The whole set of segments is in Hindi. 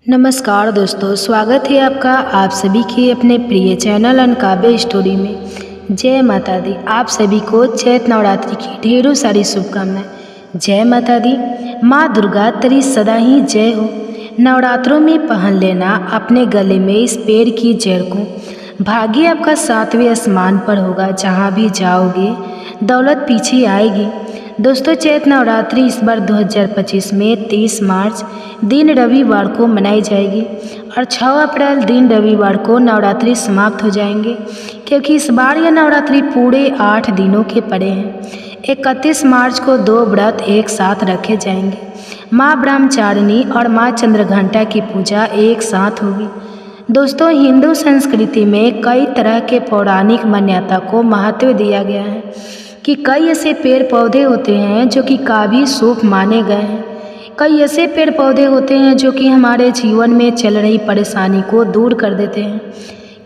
नमस्कार दोस्तों, स्वागत है आपका आप सभी के अपने प्रिय चैनल अनकाव्य स्टोरी में। जय माता दी। आप सभी को चैत्र नवरात्रि की ढेरों सारी शुभकामनाएं। जय माता दी। माँ दुर्गा तेरी सदा ही जय हो। नवरात्रों में पहन लेना अपने गले में इस पेड़ की जड़ को। भाग्य आपका सातवें आसमान पर होगा। जहाँ भी जाओगे दौलत पीछे आएगी। दोस्तों, चैत्र नवरात्रि इस बार 2025 में 23 मार्च दिन रविवार को मनाई जाएगी और 6 अप्रैल दिन रविवार को नवरात्रि समाप्त हो जाएंगे, क्योंकि इस बार यह नवरात्रि पूरे 8 दिनों के पड़े हैं। 31 मार्च को 2 व्रत एक साथ रखे जाएंगे। माँ ब्रह्मचारिणी और माँ चंद्रघंटा की पूजा एक साथ होगी। दोस्तों, हिंदू संस्कृति में कई तरह के पौराणिक मान्यता को महत्व दिया गया है कि कई ऐसे पेड़ पौधे होते हैं जो कि काफ़ी शुभ माने गए हैं। कई ऐसे पेड़ पौधे होते हैं जो कि हमारे जीवन में चल रही परेशानी को दूर कर देते हैं।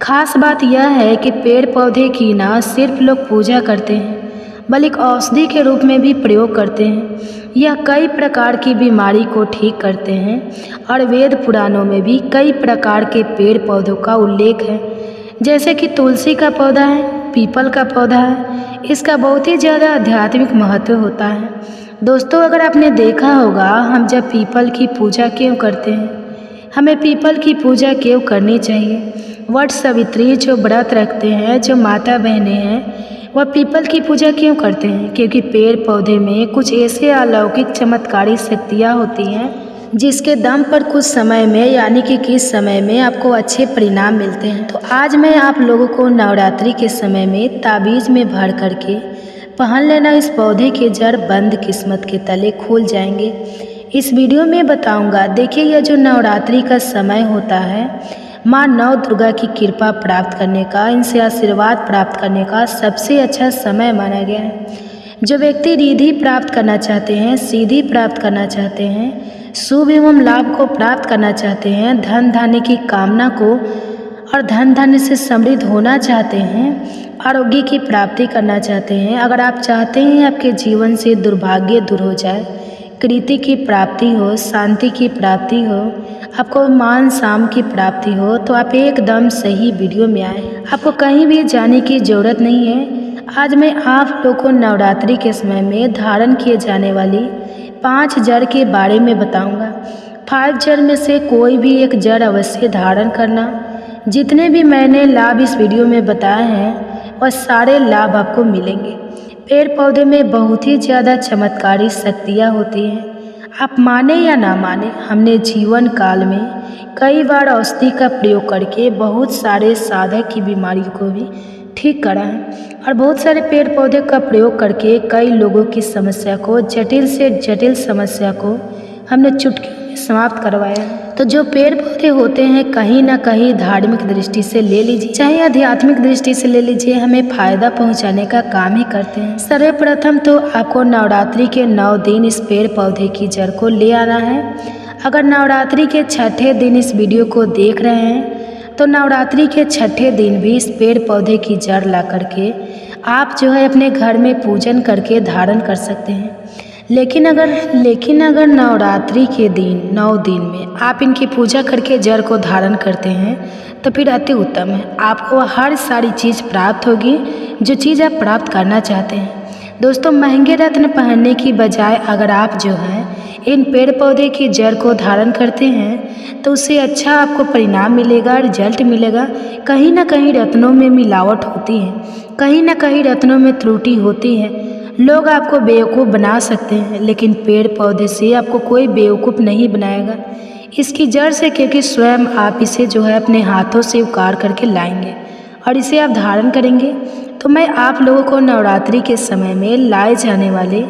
खास बात यह है कि पेड़ पौधे की ना सिर्फ लोग पूजा करते हैं, बल्कि औषधि के रूप में भी प्रयोग करते हैं। यह कई प्रकार की बीमारी को ठीक करते हैं और वेद पुराणों में भी कई प्रकार के पेड़ पौधों का उल्लेख है, जैसे कि तुलसी का पौधा है, पीपल का पौधा है। इसका बहुत ही ज़्यादा आध्यात्मिक महत्व होता है। दोस्तों, अगर आपने देखा होगा, हम जब पीपल की पूजा क्यों करते हैं, हमें पीपल की पूजा क्यों करनी चाहिए। वट सावित्री जो व्रत रखते हैं, जो माता बहनें हैं, वह पीपल की पूजा क्यों करते हैं, क्योंकि पेड़ पौधे में कुछ ऐसे अलौकिक चमत्कारी शक्तियाँ होती हैं जिसके दम पर कुछ समय में, यानी कि किस समय में आपको अच्छे परिणाम मिलते हैं। तो आज मैं आप लोगों को नवरात्रि के समय में ताबीज़ में भर करके पहन लेना इस पौधे के जड़ बंद किस्मत के तले खुल जाएंगे, इस वीडियो में बताऊंगा। देखिए, यह जो नवरात्रि का समय होता है, माँ नौ दुर्गा की कृपा प्राप्त करने का, इनसे आशीर्वाद प्राप्त करने का सबसे अच्छा समय माना गया है। जो व्यक्ति रिद्धि प्राप्त करना चाहते हैं, सिद्धि प्राप्त करना चाहते हैं, शुभ एवं लाभ को प्राप्त करना चाहते हैं, धन धान्य की कामना को और धन धान्य से समृद्ध होना चाहते हैं, आरोग्य की प्राप्ति करना चाहते हैं, अगर आप चाहते हैं आपके जीवन से दुर्भाग्य दूर हो जाए, कृति की प्राप्ति हो, शांति की प्राप्ति हो, आपको मान शाम की प्राप्ति हो, तो आप एकदम सही वीडियो में आए। आपको कहीं भी जाने की ज़रूरत नहीं है। आज मैं आप लोगों को नवरात्रि के समय में धारण किए जाने वाली 5 जड़ के बारे में बताऊंगा। 5 जड़ में से कोई भी एक जड़ अवश्य धारण करना। जितने भी मैंने लाभ इस वीडियो में बताए हैं, वह सारे लाभ आपको मिलेंगे। पेड़ पौधे में बहुत ही ज़्यादा चमत्कारी शक्तियाँ होती हैं। आप माने या ना माने, हमने जीवन काल में कई बार औषधि का प्रयोग करके बहुत सारे साधक की बीमारियों को भी ठीक करा है और बहुत सारे पेड़ पौधे का प्रयोग करके कई लोगों की समस्या को, जटिल से जटिल समस्या को हमने चुटकी में समाप्त करवाया है। तो जो पेड़ पौधे होते हैं, कहीं ना कहीं धार्मिक दृष्टि से ले लीजिए, चाहे आध्यात्मिक दृष्टि से ले लीजिए, हमें फायदा पहुंचाने का काम ही करते हैं। सर्वप्रथम तो आपको नवरात्रि के 9 दिन इस पेड़ पौधे की जड़ को ले आना है। अगर नवरात्रि के 6ठे दिन इस वीडियो को देख रहे हैं, तो नवरात्रि के 6ठे दिन भी इस पेड़ पौधे की जड़ ला करके आप जो है अपने घर में पूजन करके धारण कर सकते हैं। लेकिन अगर नवरात्रि के दिन 9 दिन में आप इनकी पूजा करके जड़ को धारण करते हैं, तो फिर अति उत्तम है। आपको हर सारी चीज़ प्राप्त होगी जो चीज़ आप प्राप्त करना चाहते हैं। दोस्तों, महंगे रत्न पहनने की बजाय अगर आप जो है इन पेड़ पौधे की जड़ को धारण करते हैं, तो उससे अच्छा आपको परिणाम मिलेगा, रिजल्ट मिलेगा। कहीं ना कहीं रत्नों में मिलावट होती है, कहीं ना कहीं रत्नों में त्रुटि होती है। लोग आपको बेवकूफ़ बना सकते हैं, लेकिन पेड़ पौधे से आपको कोई बेवकूफ़ नहीं बनाएगा। इसकी जड़ से, क्योंकि स्वयं आप इसे जो है अपने हाथों से उखाड़ करके लाएंगे और इसे आप धारण करेंगे। तो मैं आप लोगों को नवरात्रि के समय में लाए जाने वाले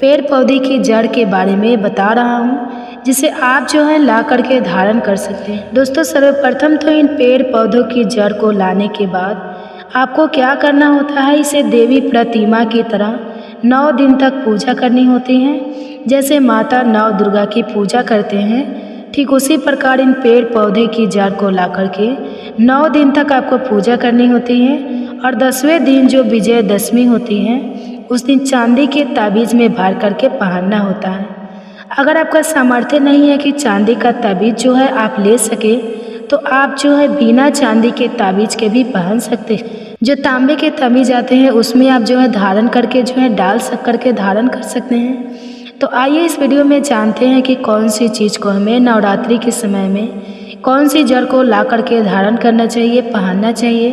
पेड़ पौधे की जड़ के बारे में बता रहा हूँ, जिसे आप जो है ला करके धारण कर सकते हैं। दोस्तों, सर्वप्रथम तो इन पेड़ पौधों की जड़ को लाने के बाद आपको क्या करना होता है, इसे देवी प्रतिमा की तरह 9 दिन तक पूजा करनी होती है। जैसे माता नौ दुर्गा की पूजा करते हैं, ठीक उसी प्रकार इन पेड़ पौधे की जड़ को ला करके 9 दिन तक आपको पूजा करनी होती है। और 10वें दिन जो विजयदशमी होती है, उस दिन चांदी के ताबीज़ में भर करके पहनना होता है। अगर आपका सामर्थ्य नहीं है कि चांदी का ताबीज़ जो है आप ले सके, तो आप जो है बिना चांदी के ताबीज़ के भी पहन सकते हैं। जो तांबे के ताबीज़ आते हैं उसमें आप जो है धारण करके जो है डाल करके धारण कर सकते हैं। तो आइए इस वीडियो में जानते हैं कि कौन सी चीज़ को हमें नवरात्रि के समय में कौन सी जड़ को ला करके धारण करना चाहिए, पहनना चाहिए।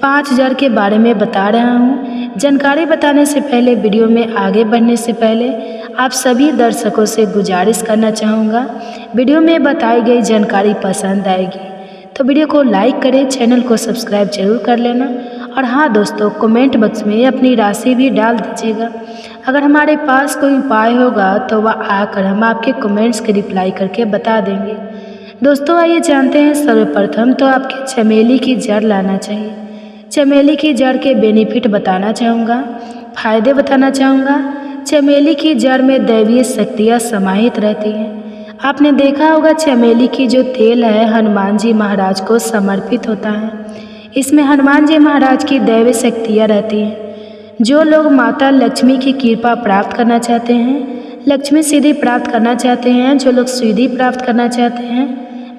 5 जड़ के बारे में बता रहा हूँ। जानकारी बताने से पहले, वीडियो में आगे बढ़ने से पहले आप सभी दर्शकों से गुजारिश करना चाहूँगा, वीडियो में बताई गई जानकारी पसंद आएगी तो वीडियो को लाइक करें, चैनल को सब्सक्राइब जरूर कर लेना। और हाँ दोस्तों, कमेंट बॉक्स में अपनी राशि भी डाल दीजिएगा। अगर हमारे पास कोई उपाय होगा तो वह आकर हम आपके कमेंट्स के रिप्लाई करके बता देंगे। दोस्तों आइए जानते हैं। सर्वप्रथम तो आपके चमेली की जड़ लाना चाहिए। चमेली की जड़ के बेनिफिट बताना चाहूँगा, फायदे बताना चाहूँगा। चमेली की जड़ में दैवीय शक्तियाँ समाहित रहती हैं। आपने देखा होगा चमेली की जो तेल है हनुमान जी महाराज को समर्पित होता है। इसमें हनुमान जी महाराज की दैवीय शक्तियाँ रहती हैं। जो लोग माता लक्ष्मी की कृपा प्राप्त करना चाहते हैं, लक्ष्मी सिद्धि प्राप्त करना चाहते हैं, जो लोग सिद्धि प्राप्त करना चाहते हैं,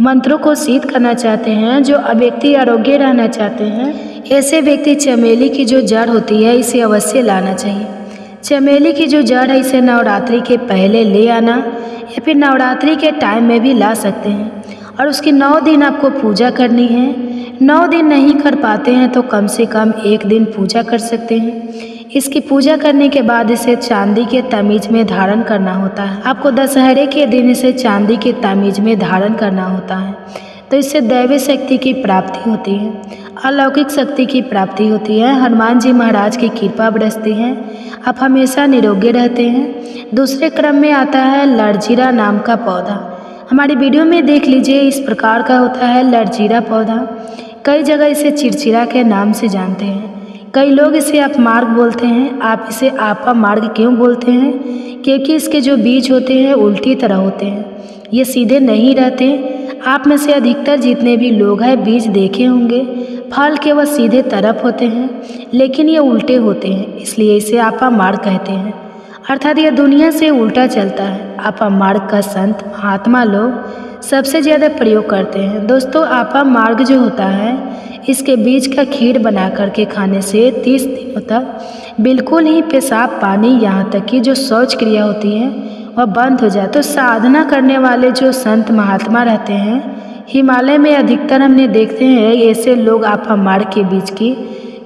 मंत्रों को सिद्ध करना चाहते हैं, जो व्यक्ति आरोग्य रहना चाहते हैं, ऐसे व्यक्ति चमेली की जो जड़ होती है इसे अवश्य लाना चाहिए। चमेली की जो जड़ है इसे नवरात्रि के पहले ले आना या फिर नवरात्रि के टाइम में भी ला सकते हैं। और उसकी 9 दिन आपको पूजा करनी है। 9 दिन नहीं कर पाते हैं तो कम से कम 1 दिन पूजा कर सकते हैं। इसकी पूजा करने के बाद इसे चांदी के तामीज में धारण करना होता है। आपको दशहरे के दिन इसे चांदी के तामीज में धारण करना होता है। तो इससे दैवीय शक्ति की प्राप्ति होती है, अलौकिक शक्ति की प्राप्ति होती है, हनुमान जी महाराज की कृपा बरसती है, आप हमेशा निरोगी रहते हैं। दूसरे क्रम में आता है लड़जीरा नाम का पौधा। हमारी वीडियो में देख लीजिए, इस प्रकार का होता है लड़जीरा पौधा। कई जगह इसे चिरचिरा के नाम से जानते हैं। कई लोग इसे आप मार्ग बोलते हैं। आप इसे आपा मार्ग क्यों बोलते हैं? क्योंकि इसके जो बीज होते हैं उल्टी तरह होते हैं, ये सीधे नहीं रहते। आप में से अधिकतर जितने भी लोग हैं बीज देखे होंगे, फल के वह सीधे तरफ होते हैं लेकिन ये उल्टे होते हैं, इसलिए इसे आपा मार्ग कहते हैं। अर्थात यह दुनिया से उल्टा चलता है। आपा मार्ग का संत महात्मा लोग सबसे ज़्यादा प्रयोग करते हैं। दोस्तों आपा मार्ग जो होता है इसके बीज का खीर बना करके खाने से 30 दिनों तक बिल्कुल ही पेशाब पानी यहाँ तक कि जो शौच क्रिया होती है वह बंद हो जाए। तो साधना करने वाले जो संत महात्मा रहते हैं हिमालय में अधिकतर हमने देखते हैं ऐसे लोग आपा मार्ग के बीज की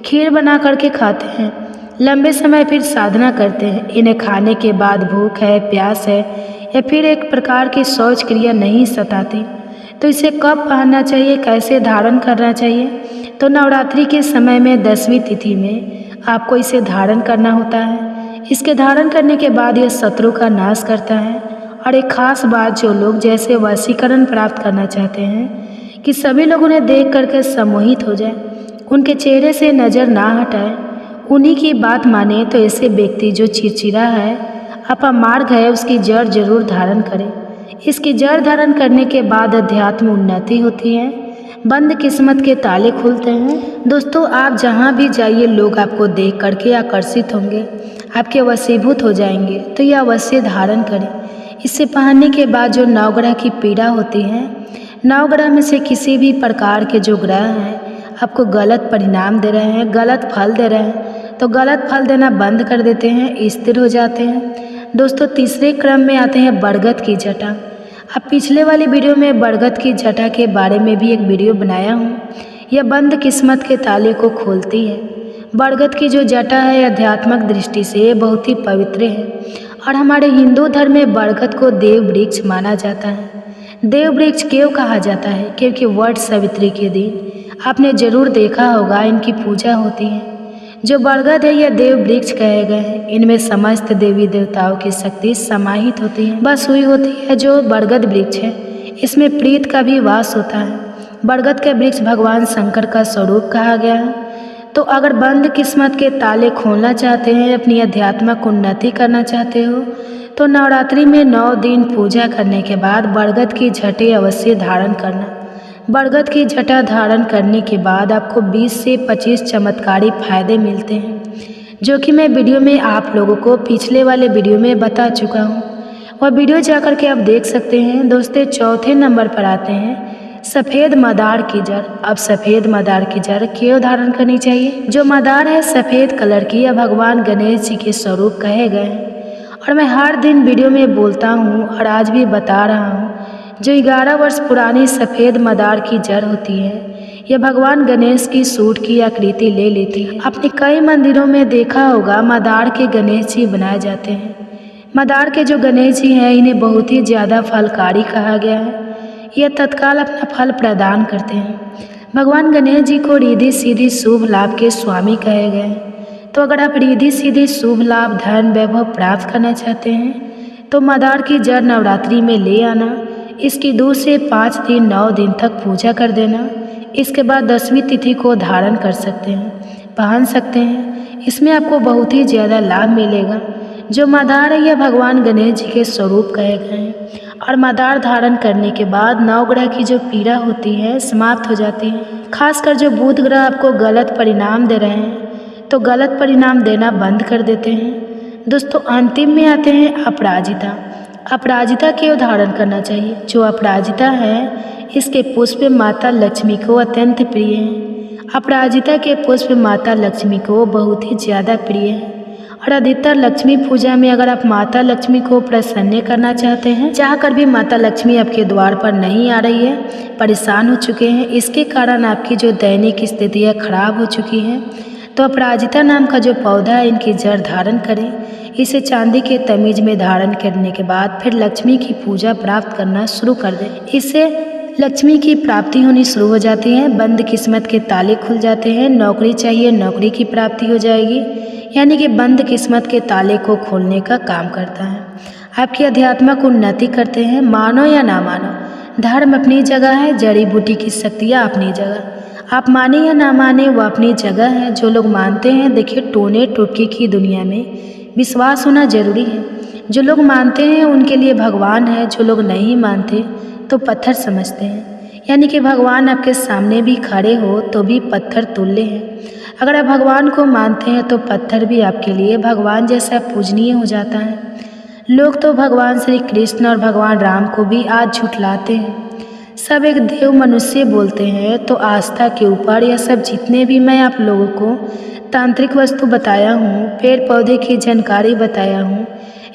खीर बना करके खाते हैं, लंबे समय फिर साधना करते हैं। इन्हें खाने के बाद भूख है, प्यास है या फिर एक प्रकार की शौच क्रिया नहीं सताती। तो इसे कब पहनना चाहिए, कैसे धारण करना चाहिए? तो नवरात्रि के समय में 10वीं तिथि में आपको इसे धारण करना होता है। इसके धारण करने के बाद यह शत्रु का नाश करता है। और एक खास बात, जो लोग जैसे वशीकरण प्राप्त करना चाहते हैं कि सभी लोग उन्हें देख करके सम्मोहित हो जाए, उनके चेहरे से नज़र ना हटाए, उन्हीं की बात माने, तो ऐसे व्यक्ति जो चिरचिरा है, आपा मार्ग है, उसकी जड़ जरूर धारण करें। इसकी जड़ धारण करने के बाद अध्यात्म उन्नति होती है, बंद किस्मत के ताले खुलते हैं। दोस्तों आप जहाँ भी जाइए लोग आपको देख करके आकर्षित होंगे, आपके वशीभूत हो जाएंगे। तो यह अवश्य धारण करें। इसे पहनने के बाद जो नवग्रह की पीड़ा होती है, नवग्रह में से किसी भी प्रकार के जो ग्रह हैं आपको गलत परिणाम दे रहे हैं, गलत फल दे रहे हैं, तो गलत फल देना बंद कर देते हैं, स्थिर हो जाते हैं। दोस्तों तीसरे क्रम में आते हैं बरगद की जटा। अब पिछले वाली वीडियो में बरगद की जटा के बारे में भी एक वीडियो बनाया हूँ। यह बंद किस्मत के ताले को खोलती है। बरगद की जो जटा है आध्यात्मिक दृष्टि से बहुत ही पवित्र है और हमारे हिंदू धर्म में बरगद को देव वृक्ष माना जाता है। देव वृक्ष क्यों कहा जाता है? क्योंकि वट सावित्री के दिन आपने जरूर देखा होगा इनकी पूजा होती है। जो बरगद है यह देव वृक्ष कहे गए हैं। इनमें समस्त देवी देवताओं की शक्ति समाहित होती है, बस हुई होती है। जो बरगद वृक्ष है इसमें प्रीत का भी वास होता है। बरगद का वृक्ष भगवान शंकर का स्वरूप कहा गया है। तो अगर बंद किस्मत के ताले खोलना चाहते हैं, अपनी आध्यात्मिक उन्नति करना चाहते हो, तो नवरात्रि में 9 दिन पूजा करने के बाद बरगद की जटे अवश्य धारण करना। बरगद की जटा धारण करने के बाद आपको 20 से 25 चमत्कारी फायदे मिलते हैं, जो कि मैं वीडियो में आप लोगों को पिछले वाले वीडियो में बता चुका हूँ। वह वीडियो जाकर के आप देख सकते हैं। दोस्तों चौथे नंबर पर आते हैं सफ़ेद मदार की जड़। अब सफ़ेद मदार की जड़ क्यों धारण करनी चाहिए? जो मदार है सफ़ेद कलर की, यह भगवान गणेश जी के स्वरूप कहे गए हैं और मैं हर दिन वीडियो में बोलता हूँ और आज भी बता रहा हूँ। जो 11 वर्ष पुरानी सफ़ेद मदार की जड़ होती है यह भगवान गणेश की सूंड की आकृति ले लेती है। आपने कई मंदिरों में देखा होगा मदार के गणेश जी बनाए जाते हैं। मदार के जो गणेश जी हैं इन्हें बहुत ही ज़्यादा फलकारी कहा गया है। यह तत्काल अपना फल प्रदान करते हैं। भगवान गणेश जी को रिद्धि सीधी शुभ लाभ के स्वामी कहे गए हैं। तो अगर आप रिद्धि सीधी शुभ लाभ धन वैभव प्राप्त करना चाहते हैं तो मदार की जड़ नवरात्रि में ले आना। इसकी 2 से 5 दिन 9 दिन तक पूजा कर देना। इसके बाद 10वीं तिथि को धारण कर सकते हैं, पहन सकते हैं। इसमें आपको बहुत ही ज़्यादा लाभ मिलेगा। जो मदार है यह भगवान गणेश जी के स्वरूप कहे गए हैं और मदार धारण करने के बाद नवग्रह की जो पीड़ा होती है समाप्त हो जाती है। खासकर जो बुध ग्रह आपको गलत परिणाम दे रहे हैं तो गलत परिणाम देना बंद कर देते हैं। दोस्तों अंतिम में आते हैं अपराजिता। अपराजिता क्यों धारण करना चाहिए? जो अपराजिता है इसके पुष्प माता लक्ष्मी को अत्यंत प्रिय हैं। अपराजिता के पुष्प माता लक्ष्मी को बहुत ही ज़्यादा प्रिय है और अधिकतर लक्ष्मी पूजा में अगर आप माता लक्ष्मी को प्रसन्न करना चाहते हैं, चाहकर भी माता लक्ष्मी आपके द्वार पर नहीं आ रही है, परेशान हो चुके हैं, इसके कारण आपकी जो दैनिक स्थितियाँ खराब हो चुकी हैं, तो अपराजिता नाम का जो पौधा है इनकी जड़ धारण करें। इसे चांदी के तमीज में धारण करने के बाद फिर लक्ष्मी की पूजा प्राप्त करना शुरू कर दें। इससे लक्ष्मी की प्राप्ति होनी शुरू हो जाती है। बंद किस्मत के ताले खुल जाते हैं। नौकरी चाहिए, नौकरी की प्राप्ति हो जाएगी, यानी कि बंद किस्मत के ताले को खोलने का काम करता है। आपकी आध्यात्मिक उन्नति करते हैं। मानो या ना मानो, धर्म अपनी जगह है, जड़ी बूटी की शक्तियाँ अपनी जगह। आप माने या ना माने वो अपनी जगह है। जो लोग मानते हैं, देखिए टोने टोटके की दुनिया में विश्वास होना जरूरी है। जो लोग मानते हैं उनके लिए भगवान है, जो लोग नहीं मानते तो पत्थर समझते हैं। यानी कि भगवान आपके सामने भी खड़े हो तो भी पत्थर तुल्य हैं। अगर आप भगवान को मानते हैं तो पत्थर भी आपके लिए भगवान जैसा पूजनीय हो जाता है। लोग तो भगवान श्री कृष्ण और भगवान राम को भी आज झुठलाते हैं। सब एक देव मनुष्य बोलते हैं। तो आस्था के ऊपर यह सब जितने भी मैं आप लोगों को तांत्रिक वस्तु बताया हूँ, पेड़ पौधे की जानकारी बताया हूँ,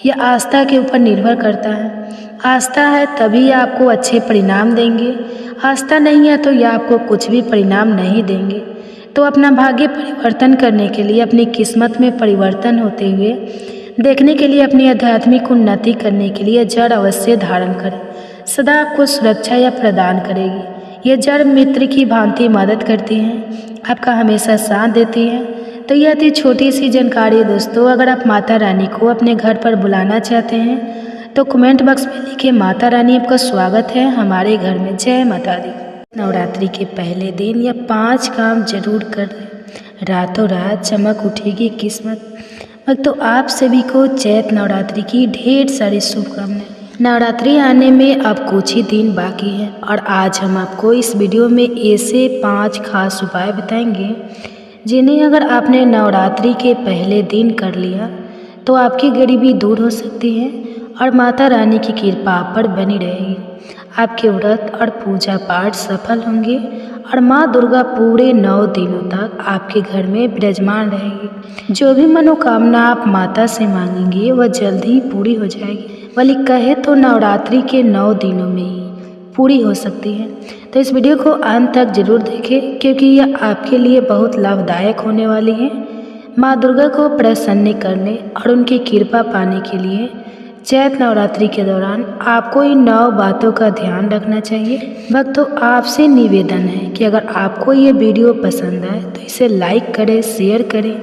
यह आस्था के ऊपर निर्भर करता है। आस्था है तभी आपको अच्छे परिणाम देंगे, आस्था नहीं है तो यह आपको कुछ भी परिणाम नहीं देंगे। तो अपना भाग्य परिवर्तन करने के लिए, अपनी किस्मत में परिवर्तन होते हुए देखने के लिए, अपनी आध्यात्मिक उन्नति करने के लिए जड़ अवश्य धारण करें। सदा आपको सुरक्षा या प्रदान करेगी। यह जड़ मित्र की भांति मदद करती है, आपका हमेशा साथ देती है। तो यह थी छोटी सी जानकारी दोस्तों। अगर आप माता रानी को अपने घर पर बुलाना चाहते हैं तो कमेंट बॉक्स में लिखिए माता रानी आपका स्वागत है हमारे घर में। जय माता दी। नवरात्रि के पहले दिन यह 5 काम जरूर कर लें, रातों रात चमक उठेगी किस्मत। तो आप सभी को चैत नवरात्रि की ढेर सारी शुभकामनाएं। नवरात्रि आने में अब कुछ ही दिन बाकी है और आज हम आपको इस वीडियो में ऐसे 5 खास उपाय बताएंगे जिन्हें अगर आपने नवरात्रि के पहले दिन कर लिया तो आपकी गरीबी दूर हो सकती है और माता रानी की कृपा आप पर बनी रहेगी। आपके व्रत और पूजा पाठ सफल होंगे और माँ दुर्गा पूरे 9 दिनों तक आपके घर में विराजमान रहेगी। जो भी मनोकामना आप माता से मांगेंगे वह जल्द ही पूरी हो जाएगी। बल्कि कहे तो नवरात्रि के 9 दिनों में ही पूरी हो सकती है। तो इस वीडियो को अंत तक जरूर देखें क्योंकि यह आपके लिए बहुत लाभदायक होने वाली है। माँ दुर्गा को प्रसन्न करने और उनकी कृपा पाने के लिए चैत नवरात्रि के दौरान आपको इन 9 बातों का ध्यान रखना चाहिए। भक्तों आपसे निवेदन है कि अगर आपको ये वीडियो पसंद आए तो इसे लाइक करें, शेयर करें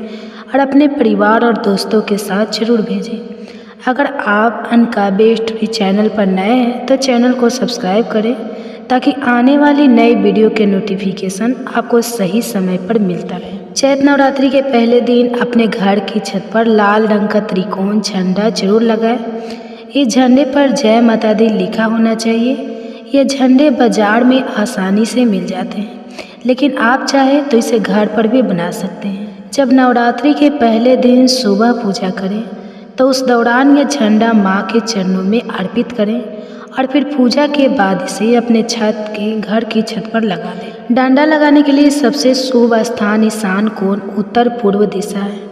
और अपने परिवार और दोस्तों के साथ जरूर भेजें। अगर आप अनकाबे स्टोरी चैनल पर नए हैं तो चैनल को सब्सक्राइब करें ताकि आने वाली नई वीडियो के नोटिफिकेशन आपको सही समय पर मिलता रहे। चैत नवरात्रि के पहले दिन अपने घर की छत पर लाल रंग का त्रिकोण झंडा जरूर लगाएं। इस झंडे पर जय माता दी लिखा होना चाहिए। ये झंडे बाजार में आसानी से मिल जाते हैं, लेकिन आप चाहे तो इसे घर पर भी बना सकते हैं। जब नवरात्रि के पहले दिन सुबह पूजा करें तो उस दौरान यह झंडा माँ के चरणों में अर्पित करें और फिर पूजा के बाद इसे अपने घर की छत पर लगा दें। डांडा लगाने के लिए सबसे शुभ स्थान ईशान कोण उत्तर पूर्व दिशा है।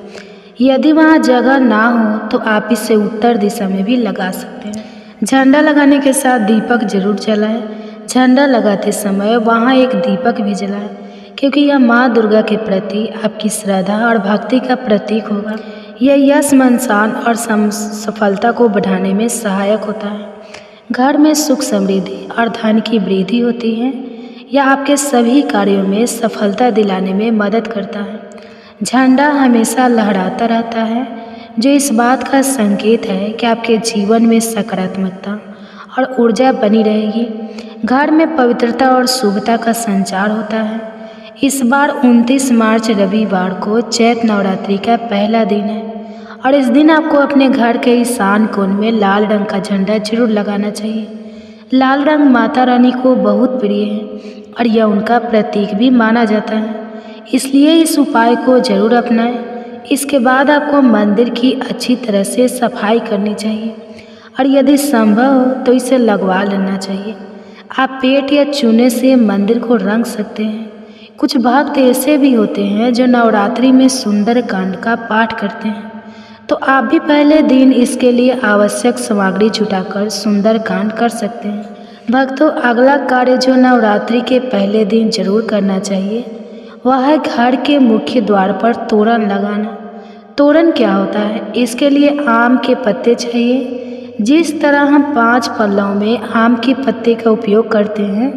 यदि वहाँ जगह ना हो तो आप इसे उत्तर दिशा में भी लगा सकते हैं। झंडा लगाने के साथ दीपक जरूर जलाएं। झंडा लगाते समय वहाँ एक दीपक भी जलाएं, क्योंकि यह माँ दुर्गा के प्रति आपकी श्रद्धा और भक्ति का प्रतीक होगा। यह यश मनसान और सफलता को बढ़ाने में सहायक होता है। घर में सुख समृद्धि और धन की वृद्धि होती है। यह आपके सभी कार्यों में सफलता दिलाने में मदद करता है। झंडा हमेशा लहराता रहता है, जो इस बात का संकेत है कि आपके जीवन में सकारात्मकता और ऊर्जा बनी रहेगी। घर में पवित्रता और शुभता का संचार होता है। इस बार 29 मार्च रविवार को चैत्र नवरात्रि का पहला दिन है और इस दिन आपको अपने घर के ईशान कोण में लाल रंग का झंडा जरूर लगाना चाहिए। लाल रंग माता रानी को बहुत प्रिय है और यह उनका प्रतीक भी माना जाता है, इसलिए इस उपाय को जरूर अपनाएं। इसके बाद आपको मंदिर की अच्छी तरह से सफाई करनी चाहिए और यदि संभव हो तो इसे लगवा लेना चाहिए। आप पेंट या चूने से मंदिर को रंग सकते हैं। कुछ भक्त ऐसे भी होते हैं जो नवरात्रि में सुंदर कांड का पाठ करते हैं, तो आप भी पहले दिन इसके लिए आवश्यक सामग्री जुटाकर सुंदर कांड कर सकते हैं। भक्तों, अगला कार्य जो नवरात्रि के पहले दिन जरूर करना चाहिए वह है घर के मुख्य द्वार पर तोरण लगाना। तोरण क्या होता है? इसके लिए आम के पत्ते चाहिए। जिस तरह हम 5 पल्लव में आम के पत्ते का उपयोग करते हैं,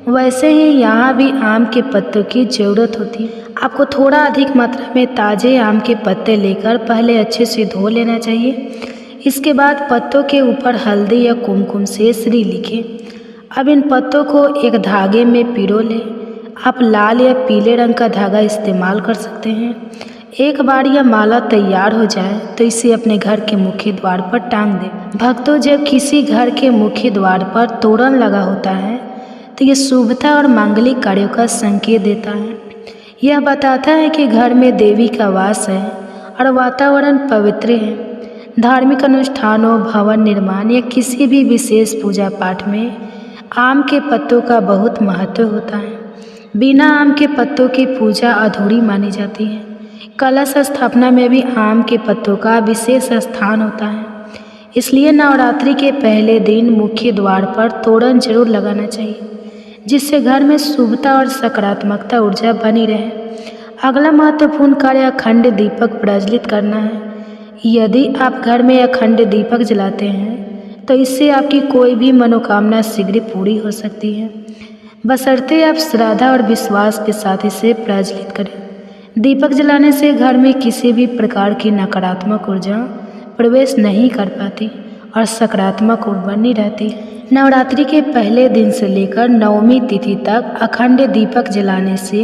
वैसे ही यहाँ भी आम के पत्तों की ज़रूरत होती है। आपको थोड़ा अधिक मात्रा में ताज़े आम के पत्ते लेकर पहले अच्छे से धो लेना चाहिए। इसके बाद पत्तों के ऊपर हल्दी या कुमकुम से श्री लिखें। अब इन पत्तों को एक धागे में पिरो लें। आप लाल या पीले रंग का धागा इस्तेमाल कर सकते हैं। एक बार यह माला तैयार हो जाए तो इसे अपने घर के मुख्य द्वार पर टांग दें। भक्तों, जब किसी घर के मुख्य द्वार पर तोरण लगा होता है तो यह शुभता और मांगलिक कार्यों का संकेत देता है। यह बताता है कि घर में देवी का वास है और वातावरण पवित्र है। धार्मिक अनुष्ठानों, भवन निर्माण या किसी भी विशेष पूजा पाठ में आम के पत्तों का बहुत महत्व होता है। बिना आम के पत्तों की पूजा अधूरी मानी जाती है। कलश स्थापना में भी आम के पत्तों का विशेष स्थान होता है, इसलिए नवरात्रि के पहले दिन मुख्य द्वार पर तोरण जरूर लगाना चाहिए, जिससे घर में शुभता और सकारात्मकता ऊर्जा बनी रहे। अगला महत्वपूर्ण कार्य अखंड दीपक प्रज्वलित करना है। यदि आप घर में अखंड दीपक जलाते हैं तो इससे आपकी कोई भी मनोकामना शीघ्र पूरी हो सकती है, बशर्ते आप श्रद्धा और विश्वास के साथ इसे प्रज्वलित करें। दीपक जलाने से घर में किसी भी प्रकार की नकारात्मक ऊर्जा प्रवेश नहीं कर पाती और सकारात्मक ऊर्जा बनी रहती। नवरात्रि के पहले दिन से लेकर नवमी तिथि तक अखंड दीपक जलाने से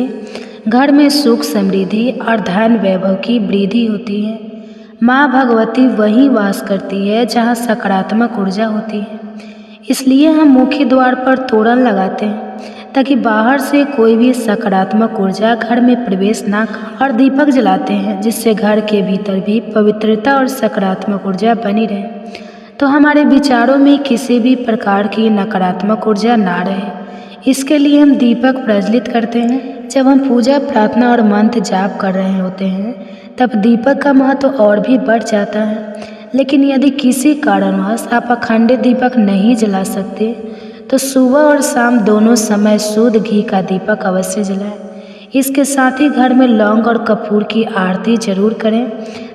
घर में सुख समृद्धि और धन वैभव की वृद्धि होती है। माँ भगवती वहीं वास करती है जहाँ सकारात्मक ऊर्जा होती है, इसलिए हम मुख्य द्वार पर तोरण लगाते हैं ताकि बाहर से कोई भी सकारात्मक ऊर्जा घर में प्रवेश ना करे, और दीपक जलाते हैं जिससे घर के भीतर भी पवित्रता और सकारात्मक ऊर्जा बनी रहे, तो हमारे विचारों में किसी भी प्रकार की नकारात्मक ऊर्जा ना रहे। इसके लिए हम दीपक प्रज्वलित करते हैं। जब हम पूजा, प्रार्थना और मंत्र जाप कर रहे होते हैं तब दीपक का महत्व और भी बढ़ जाता है। लेकिन यदि किसी कारणवश आप अखंड दीपक नहीं जला सकते तो सुबह और शाम दोनों समय शुद्ध घी का दीपक अवश्य जलाएं। इसके साथ ही घर में लौंग और कपूर की आरती जरूर करें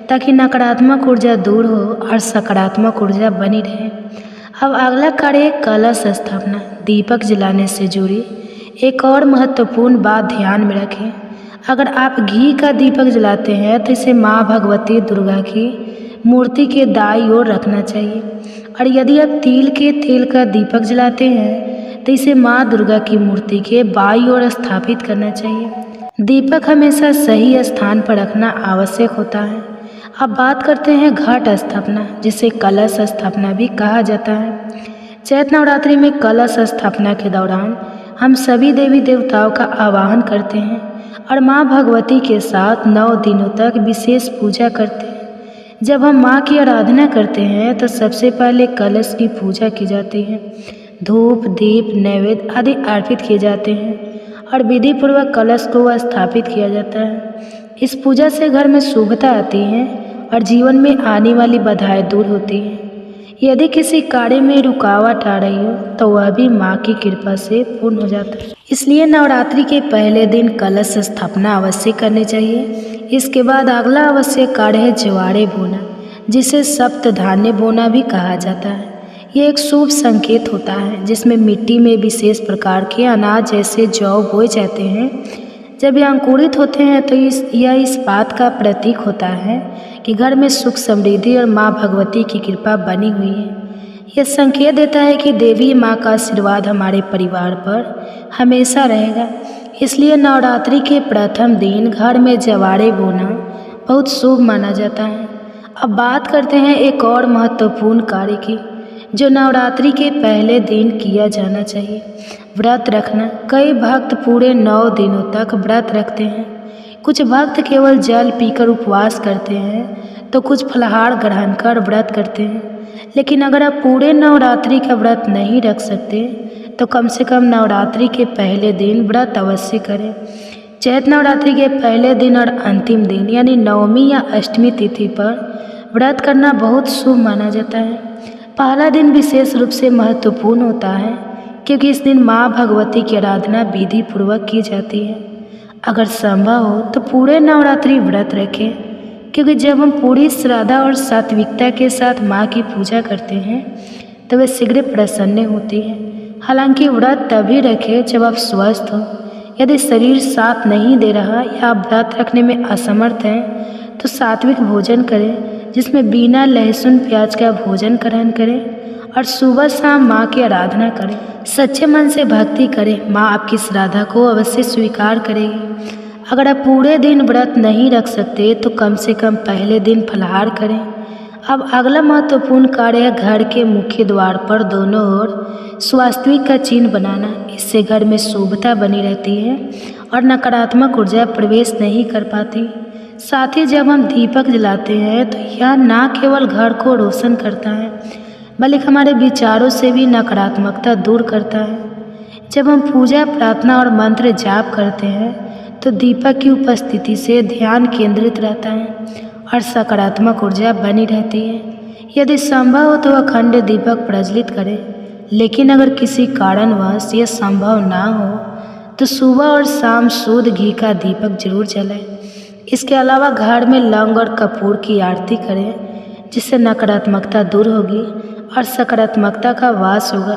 ताकि नकारात्मक ऊर्जा दूर हो और सकारात्मक ऊर्जा बनी रहे। अब अगला कार्य कलश स्थापना। दीपक जलाने से जुड़ी एक और महत्वपूर्ण बात ध्यान में रखें। अगर आप घी का दीपक जलाते हैं तो इसे माँ भगवती दुर्गा की मूर्ति के दाईं ओर रखना चाहिए, और यदि आप तिल के तेल का दीपक जलाते हैं तो इसे माँ दुर्गा की मूर्ति के बाईं ओर स्थापित करना चाहिए। दीपक हमेशा सही स्थान पर रखना आवश्यक होता है। अब बात करते हैं घट स्थापना, जिसे कलश स्थापना भी कहा जाता है। चैत्र नवरात्रि में कलश स्थापना के दौरान हम सभी देवी देवताओं का आवाहन करते हैं और माँ भगवती के साथ 9 दिनों तक विशेष पूजा करते हैं। जब हम माँ की आराधना करते हैं तो सबसे पहले कलश की पूजा की जाती है। धूप, दीप, नैवेद्य आदि अर्पित किए जाते हैं और विधि पूर्वक कलश को स्थापित किया जाता है। इस पूजा से घर में शुभता आती है और जीवन में आने वाली बाधाएं दूर होती हैं। यदि किसी कार्य में रुकावट आ रही हो तो वह भी माँ की कृपा से पूर्ण हो जाता है। इसलिए नवरात्रि के पहले दिन कलश स्थापना अवश्य करनी चाहिए। इसके बाद अगला आवश्यक कार्य है ज्वारे बोना, जिसे सप्त धान्य बोना भी कहा जाता है। ये एक शुभ संकेत होता है जिसमें मिट्टी में विशेष प्रकार के अनाज जैसे जौ बोए जाते हैं। जब ये अंकुरित होते हैं तो यह इस बात का प्रतीक होता है कि घर में सुख, समृद्धि और माँ भगवती की कृपा बनी हुई है। यह संकेत देता है कि देवी माँ का आशीर्वाद हमारे परिवार पर हमेशा रहेगा। इसलिए नवरात्रि के प्रथम दिन घर में जवारे बोना बहुत शुभ माना जाता है। अब बात करते हैं एक और महत्वपूर्ण कार्य की, जो नवरात्रि के पहले दिन किया जाना चाहिए, व्रत रखना। कई भक्त पूरे 9 दिनों तक व्रत रखते हैं। कुछ भक्त केवल जल पीकर उपवास करते हैं तो कुछ फलाहार ग्रहण कर व्रत करते हैं। लेकिन अगर आप पूरे नवरात्रि का व्रत नहीं रख सकते तो कम से कम नवरात्रि के पहले दिन व्रत अवश्य करें। चैत्र नवरात्रि के पहले दिन और अंतिम दिन यानी नवमी या अष्टमी तिथि पर व्रत करना बहुत शुभ माना जाता है। पहला दिन विशेष रूप से महत्वपूर्ण होता है क्योंकि इस दिन माँ भगवती की आराधना विधि पूर्वक की जाती है। अगर संभव हो तो पूरे नवरात्रि व्रत रखें, क्योंकि जब हम पूरी श्रद्धा और सात्विकता के साथ माँ की पूजा करते हैं तो वे शीघ्र प्रसन्न होती है। हालांकि व्रत तभी रखें जब आप स्वस्थ हो। यदि शरीर साथ नहीं दे रहा या आप व्रत रखने में असमर्थ हैं तो सात्विक भोजन करें, जिसमें बिना लहसुन प्याज का भोजन ग्रहण करें और सुबह शाम माँ की आराधना करें। सच्चे मन से भक्ति करें, माँ आपकी श्रद्धा को अवश्य स्वीकार करेगी। अगर आप पूरे दिन व्रत नहीं रख सकते तो कम से कम पहले दिन फलाहार करें। अब अगला महत्वपूर्ण कार्य है घर के मुख्य द्वार पर दोनों ओर स्वास्तिक का चिन्ह बनाना। इससे घर में शुभता बनी रहती है और नकारात्मक ऊर्जा प्रवेश नहीं कर पाती। साथ ही जब हम दीपक जलाते हैं तो यह न केवल घर को रोशन करता है बल्कि हमारे विचारों से भी नकारात्मकता दूर करता है। जब हम पूजा, प्रार्थना और मंत्र जाप करते हैं तो दीपक की उपस्थिति से ध्यान केंद्रित रहता है और सकारात्मक ऊर्जा बनी रहती है। यदि संभव हो तो अखंड दीपक प्रज्वलित करें, लेकिन अगर किसी कारणवश यह संभव ना हो तो सुबह और शाम शुद्ध घी का दीपक जरूर जलाएं। इसके अलावा घर में लौंग और कपूर की आरती करें, जिससे नकारात्मकता दूर होगी और सकारात्मकता का वास होगा।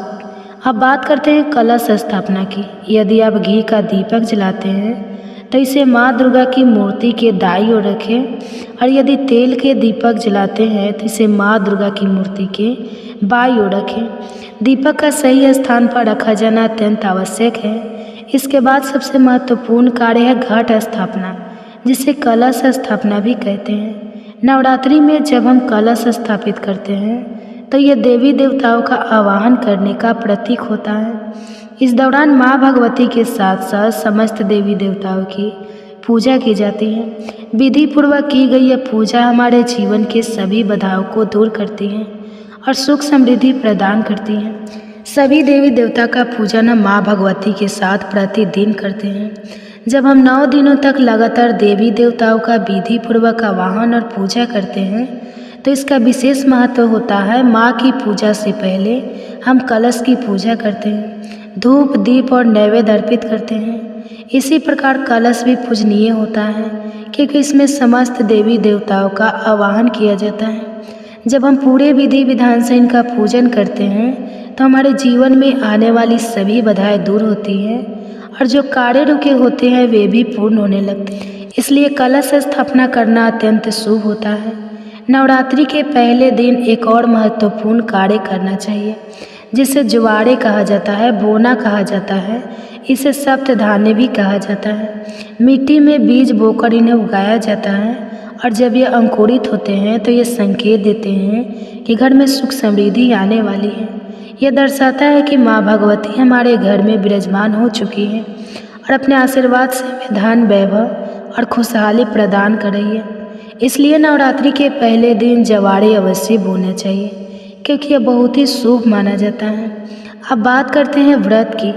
अब बात करते हैं कलश स्थापना की। यदि आप घी का दीपक जलाते हैं तो इसे माँ दुर्गा की मूर्ति के दाईं ओर रखें और यदि तेल के दीपक जलाते हैं तो इसे माँ दुर्गा की मूर्ति के बाईं ओर रखें। दीपक का सही स्थान पर रखा जाना अत्यंत आवश्यक है। इसके बाद सबसे महत्वपूर्ण कार्य है घट स्थापना, जिसे कलश स्थापना भी कहते हैं। नवरात्रि में जब हम कलश स्थापित करते हैं तो यह देवी देवताओं का आवाहन करने का प्रतीक होता है। इस दौरान माँ भगवती के साथ साथ समस्त देवी देवताओं की पूजा की जाती है। विधि पूर्वक की गई यह पूजा हमारे जीवन के सभी बाधाओं को दूर करती है और सुख समृद्धि प्रदान करती है। सभी देवी देवता का पूजन हम माँ भगवती के साथ प्रतिदिन करते हैं। जब हम 9 दिनों तक लगातार देवी देवताओं का विधि पूर्वक आवाहन और पूजा करते हैं तो इसका विशेष महत्व होता है। माँ की पूजा से पहले हम कलश की पूजा करते हैं, धूप, दीप और नैवेद्य अर्पित करते हैं। इसी प्रकार कलश भी पूजनीय होता है क्योंकि इसमें समस्त देवी देवताओं का आवाहन किया जाता है। जब हम पूरे विधि विधान से इनका पूजन करते हैं तो हमारे जीवन में आने वाली सभी बाधाएं दूर होती हैं और जो कार्य रुके होते हैं वे भी पूर्ण होने लगते हैं। इसलिए कलश स्थापना करना अत्यंत शुभ होता है। नवरात्रि के पहले दिन एक और महत्वपूर्ण कार्य करना चाहिए, जिसे ज्वारे कहा जाता है, बोना कहा जाता है। इसे सप्त धान्य भी कहा जाता है। मिट्टी में बीज बोकर इन्हें उगाया जाता है और जब ये अंकुरित होते हैं तो ये संकेत देते हैं कि घर में सुख समृद्धि आने वाली है। यह दर्शाता है कि माँ भगवती हमारे घर में विराजमान हो चुकी है और अपने आशीर्वाद से हमें धन, वैभव और खुशहाली प्रदान कर रही है। इसलिए नवरात्रि के पहले दिन जवारे अवश्य बोना चाहिए, क्योंकि यह बहुत ही शुभ माना जाता है। अब बात करते हैं व्रत की।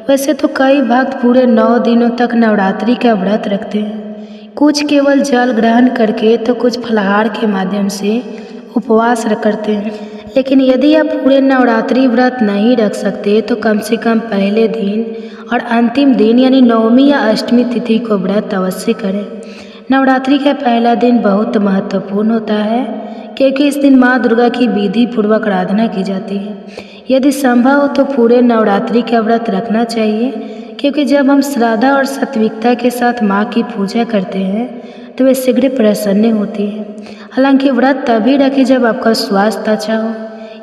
वैसे तो कई भक्त पूरे 9 दिनों तक नवरात्रि का व्रत रखते हैं, कुछ केवल जल ग्रहण करके तो कुछ फलाहार के माध्यम से उपवास करते हैं। लेकिन यदि आप पूरे नवरात्रि व्रत नहीं रख सकते तो कम से कम पहले दिन और अंतिम दिन यानी नवमी या अष्टमी तिथि को व्रत अवश्य करें। नवरात्रि का पहला दिन बहुत महत्वपूर्ण होता है, क्योंकि इस दिन माँ दुर्गा की विधि पूर्वक आराधना की जाती है। यदि संभव हो तो पूरे नवरात्रि का व्रत रखना चाहिए, क्योंकि जब हम श्रद्धा और सात्विकता के साथ माँ की पूजा करते हैं तो वे शीघ्र प्रसन्न होती है। हालांकि व्रत तभी रखें जब आपका स्वास्थ्य अच्छा हो।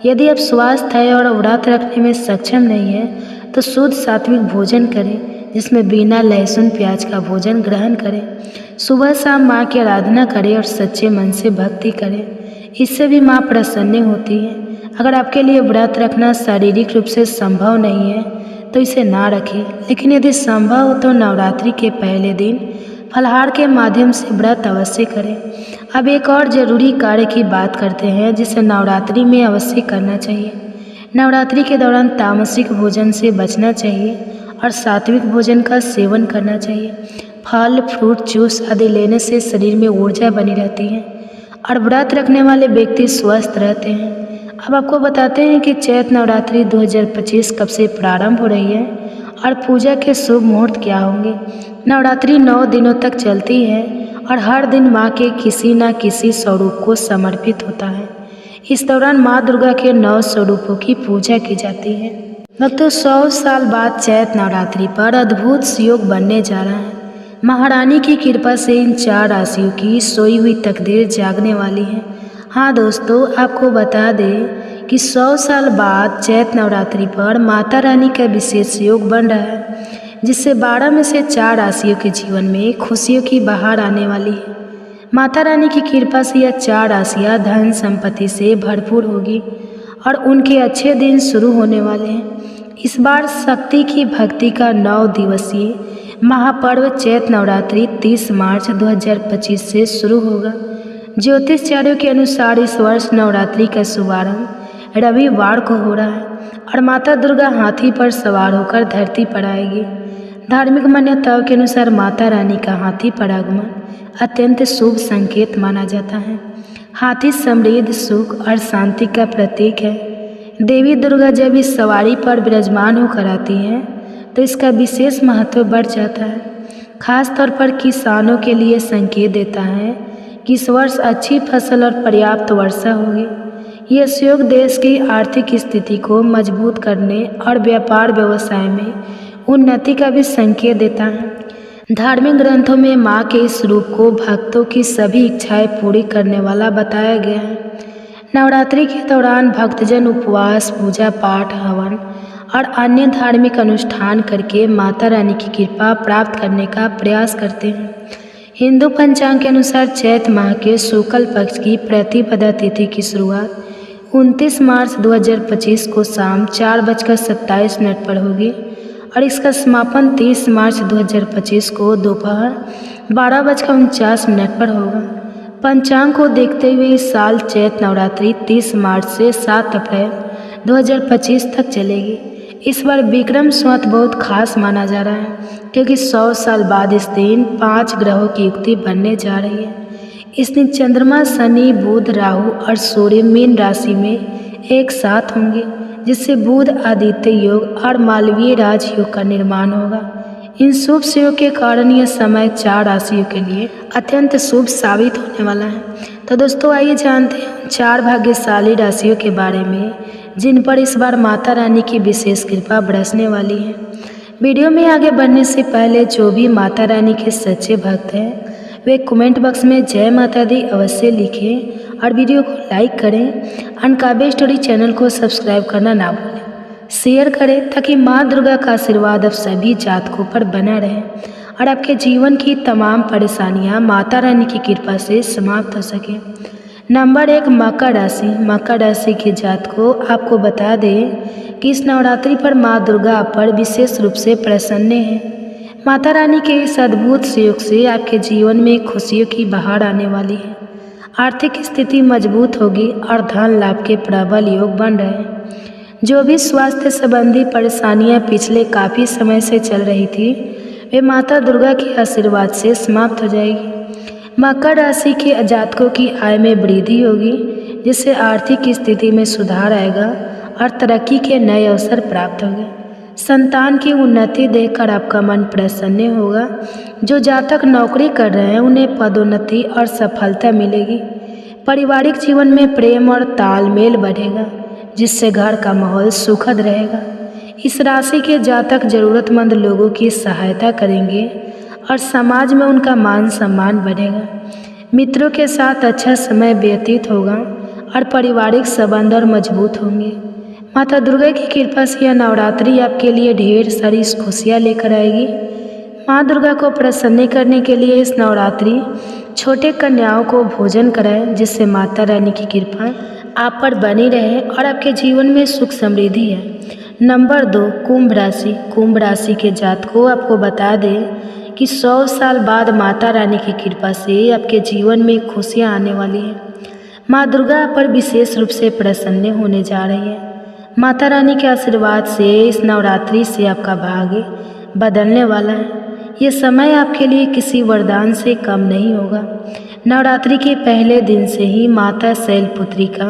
यदि आप स्वस्थ है और व्रत रखने में सक्षम नहीं है तो शुद्ध सात्विक भोजन करें, जिसमें बिना लहसुन प्याज का भोजन ग्रहण करें। सुबह शाम माँ की आराधना करें और सच्चे मन से भक्ति करें, इससे भी माँ प्रसन्न होती है। अगर आपके लिए व्रत रखना शारीरिक रूप से संभव नहीं है तो इसे ना रखें, लेकिन यदि संभव हो तो नवरात्रि के पहले दिन फलाहार के माध्यम से व्रत अवश्य करें। अब एक और ज़रूरी कार्य की बात करते हैं जिसे नवरात्रि में अवश्य करना चाहिए। नवरात्रि के दौरान तामसिक भोजन से बचना चाहिए और सात्विक भोजन का सेवन करना चाहिए। फल, फ्रूट, जूस आदि लेने से शरीर में ऊर्जा बनी रहती है और व्रत रखने वाले व्यक्ति स्वस्थ रहते हैं। अब आपको बताते हैं कि चैत्र नवरात्रि 2025 कब से प्रारंभ हो रही है और पूजा के शुभ मुहूर्त क्या होंगे। नवरात्रि 9 दिनों तक चलती है और हर दिन माँ के किसी न किसी स्वरूप को समर्पित होता है। इस दौरान माँ दुर्गा के 9 स्वरूपों की पूजा की जाती है। भक्तों, 100 साल बाद चैत्र नवरात्रि पर अद्भुत सुयोग बनने जा रहा है। महारानी की कृपा से इन 4 राशियों की सोई हुई तकदीर जागने वाली है। हाँ दोस्तों, आपको बता दें कि 100 साल बाद चैत्र नवरात्रि पर माता रानी का विशेष योग बन रहा है, जिससे 12 में से 4 राशियों के जीवन में खुशियों की बहार आने वाली है। माता रानी की कृपा से यह 4 राशियाँ धन संपत्ति से भरपूर होगी और उनके अच्छे दिन शुरू होने वाले हैं। इस बार शक्ति की भक्ति का 9 दिवसीय महापर्व चैत्र नवरात्रि 30 मार्च 2025 से शुरू होगा। ज्योतिषाचार्यों के अनुसार इस वर्ष नवरात्रि का शुभारंभ रविवार को हो रहा है और माता दुर्गा हाथी पर सवार होकर धरती पर आएगी। धार्मिक मान्यताओं के अनुसार माता रानी का हाथी पर आगमन अत्यंत शुभ संकेत माना जाता है। हाथी समृद्धि, सुख और शांति का प्रतीक है। देवी दुर्गा जब इस सवारी पर विराजमान होकर आती हैं तो इसका विशेष महत्व बढ़ जाता है। खास तौर पर किसानों के लिए संकेत देता है कि इस वर्ष अच्छी फसल और पर्याप्त वर्षा होगी। यह सुयोग देश की आर्थिक स्थिति को मजबूत करने और व्यापार व्यवसाय में उन्नति का भी संकेत देता है। धार्मिक ग्रंथों में माँ के इस रूप को भक्तों की सभी इच्छाएं पूरी करने वाला बताया गया है। नवरात्रि के दौरान भक्तजन उपवास, पूजा पाठ, हवन और अन्य धार्मिक अनुष्ठान करके माता रानी की कृपा प्राप्त करने का प्रयास करते हैं। हिंदू पंचांग के अनुसार चैत्र माह के शुक्ल पक्ष की प्रतिपदा तिथि की शुरुआत 29 मार्च 2025 को शाम 4:27 पर होगी और इसका समापन 30 मार्च 2025 को दोपहर 12:49 पर होगा। पंचांग को देखते हुए इस साल चैत्र नवरात्रि 30 मार्च से 7 अप्रैल 2025 तक चलेगी। इस बार विक्रम संवत बहुत खास माना जा रहा है, क्योंकि 100 साल बाद इस दिन 5 ग्रहों की युक्ति बनने जा रही है। इस दिन चंद्रमा, शनि, बुध, राहु और सूर्य मीन राशि में एक साथ होंगे, जिससे बुध आदित्य योग और मालवीय राजयोग का निर्माण होगा। इन शुभ सुयोग के कारण यह समय 4 राशियों के लिए अत्यंत शुभ साबित होने वाला है। तो दोस्तों, आइए जानते हैं 4 भाग्यशाली राशियों के बारे में जिन पर इस बार माता रानी की विशेष कृपा बरसने वाली है। वीडियो में आगे बढ़ने से पहले जो भी माता रानी के सच्चे भक्त हैं वे कमेंट बॉक्स में जय माता दी अवश्य लिखें और वीडियो को लाइक करें। अनकाबे स्टोरी चैनल को सब्सक्राइब करना ना भूलें, शेयर करें ताकि माँ दुर्गा का आशीर्वाद आप सभी जातकों पर बना रहे और आपके जीवन की तमाम परेशानियाँ माता रानी की कृपा से समाप्त हो सके। नंबर 1, मकर राशि। मकर राशि के जातकों, आपको बता दें कि इस नवरात्रि पर माँ दुर्गा आप पर विशेष रूप से प्रसन्न है। माता रानी के इस अद्भुत सहयोग से आपके जीवन में खुशियों की बहार आने वाली है। आर्थिक स्थिति मजबूत होगी और धन लाभ के प्रबल योग बन रहे हैं। जो भी स्वास्थ्य संबंधी परेशानियां पिछले काफ़ी समय से चल रही थी, वे माता दुर्गा के आशीर्वाद से समाप्त हो जाएगी। मकर राशि के जातकों की आय में वृद्धि होगी, जिससे आर्थिक स्थिति में सुधार आएगा और तरक्की के नए अवसर प्राप्त होंगे। संतान की उन्नति देखकर आपका मन प्रसन्न होगा। जो जातक नौकरी कर रहे हैं उन्हें पदोन्नति और सफलता मिलेगी। पारिवारिक जीवन में प्रेम और तालमेल बढ़ेगा, जिससे घर का माहौल सुखद रहेगा। इस राशि के जातक जरूरतमंद लोगों की सहायता करेंगे और समाज में उनका मान सम्मान बढ़ेगा। मित्रों के साथ अच्छा समय व्यतीत होगा और पारिवारिक संबंध और मजबूत होंगे। माता दुर्गा की कृपा से यह नवरात्रि आपके लिए ढेर सारी खुशियाँ लेकर आएगी। माँ दुर्गा को प्रसन्न करने के लिए इस नवरात्रि छोटे कन्याओं को भोजन कराएं, जिससे माता रानी की कृपा आप पर बनी रहे और आपके जीवन में सुख समृद्धि है। नंबर 2, कुंभ राशि। कुंभ राशि के जातकों आपको बता दें कि 100 साल बाद माता रानी की कृपा से आपके जीवन में खुशियाँ आने वाली हैं। माँ दुर्गा आप पर विशेष रूप से प्रसन्न होने जा रही है। माता रानी के आशीर्वाद से इस नवरात्रि से आपका भाग्य बदलने वाला है। ये समय आपके लिए किसी वरदान से कम नहीं होगा। नवरात्रि के पहले दिन से ही माता शैलपुत्री का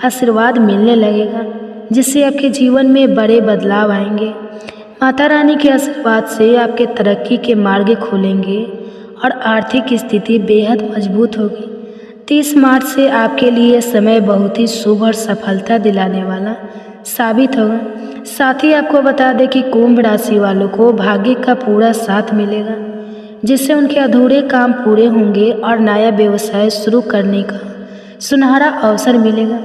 आशीर्वाद मिलने लगेगा, जिससे आपके जीवन में बड़े बदलाव आएंगे। माता रानी के आशीर्वाद से आपके तरक्की के मार्ग खुलेंगे और आर्थिक स्थिति बेहद मजबूत होगी। 30 मार्च से आपके लिए समय बहुत ही शुभ और सफलता दिलाने वाला साबित होगा। साथ ही आपको बता दें कि कुंभ राशि वालों को भाग्य का पूरा साथ मिलेगा, जिससे उनके अधूरे काम पूरे होंगे और नया व्यवसाय शुरू करने का सुनहरा अवसर मिलेगा।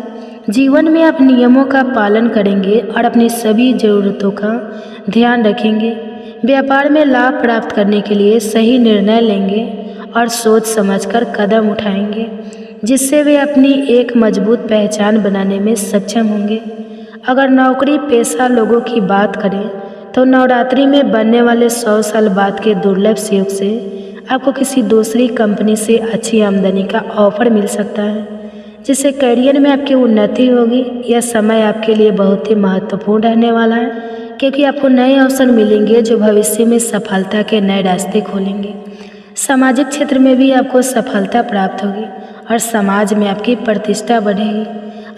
जीवन में आप नियमों का पालन करेंगे और अपनी सभी ज़रूरतों का ध्यान रखेंगे। व्यापार में लाभ प्राप्त करने के लिए सही निर्णय लेंगे और सोच समझकर कदम उठाएंगे, जिससे वे अपनी एक मजबूत पहचान बनाने में सक्षम होंगे। अगर नौकरी पेशा लोगों की बात करें तो नवरात्रि में बनने वाले 100 साल बाद के दुर्लभ सहयोग से आपको किसी दूसरी कंपनी से अच्छी आमदनी का ऑफर मिल सकता है, जिससे करियर में आपकी उन्नति होगी। यह समय आपके लिए बहुत ही महत्वपूर्ण रहने वाला है, क्योंकि आपको नए अवसर मिलेंगे जो भविष्य में सफलता के नए रास्ते खोलेंगे। सामाजिक क्षेत्र में भी आपको सफलता प्राप्त होगी और समाज में आपकी प्रतिष्ठा बढ़ेगी।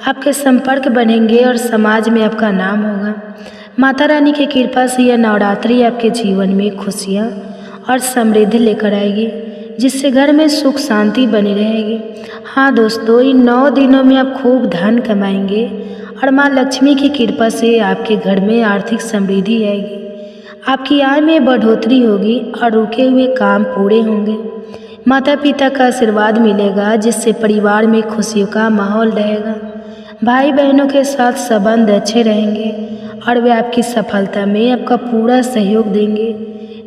आपके संपर्क बढ़ेंगे और समाज में आपका नाम होगा। माता रानी की कृपा से यह नवरात्रि आपके जीवन में खुशियाँ और समृद्धि लेकर आएगी, जिससे घर में सुख शांति बनी रहेगी। हाँ दोस्तों, इन 9 दिनों में आप खूब धन कमाएंगे और माँ लक्ष्मी की कृपा से आपके घर में आर्थिक समृद्धि आएगी। आपकी आय में बढ़ोतरी होगी और रुके हुए काम पूरे होंगे। माता पिता का आशीर्वाद मिलेगा, जिससे परिवार में खुशियों का माहौल रहेगा। भाई बहनों के साथ संबंध अच्छे रहेंगे और वे आपकी सफलता में आपका पूरा सहयोग देंगे।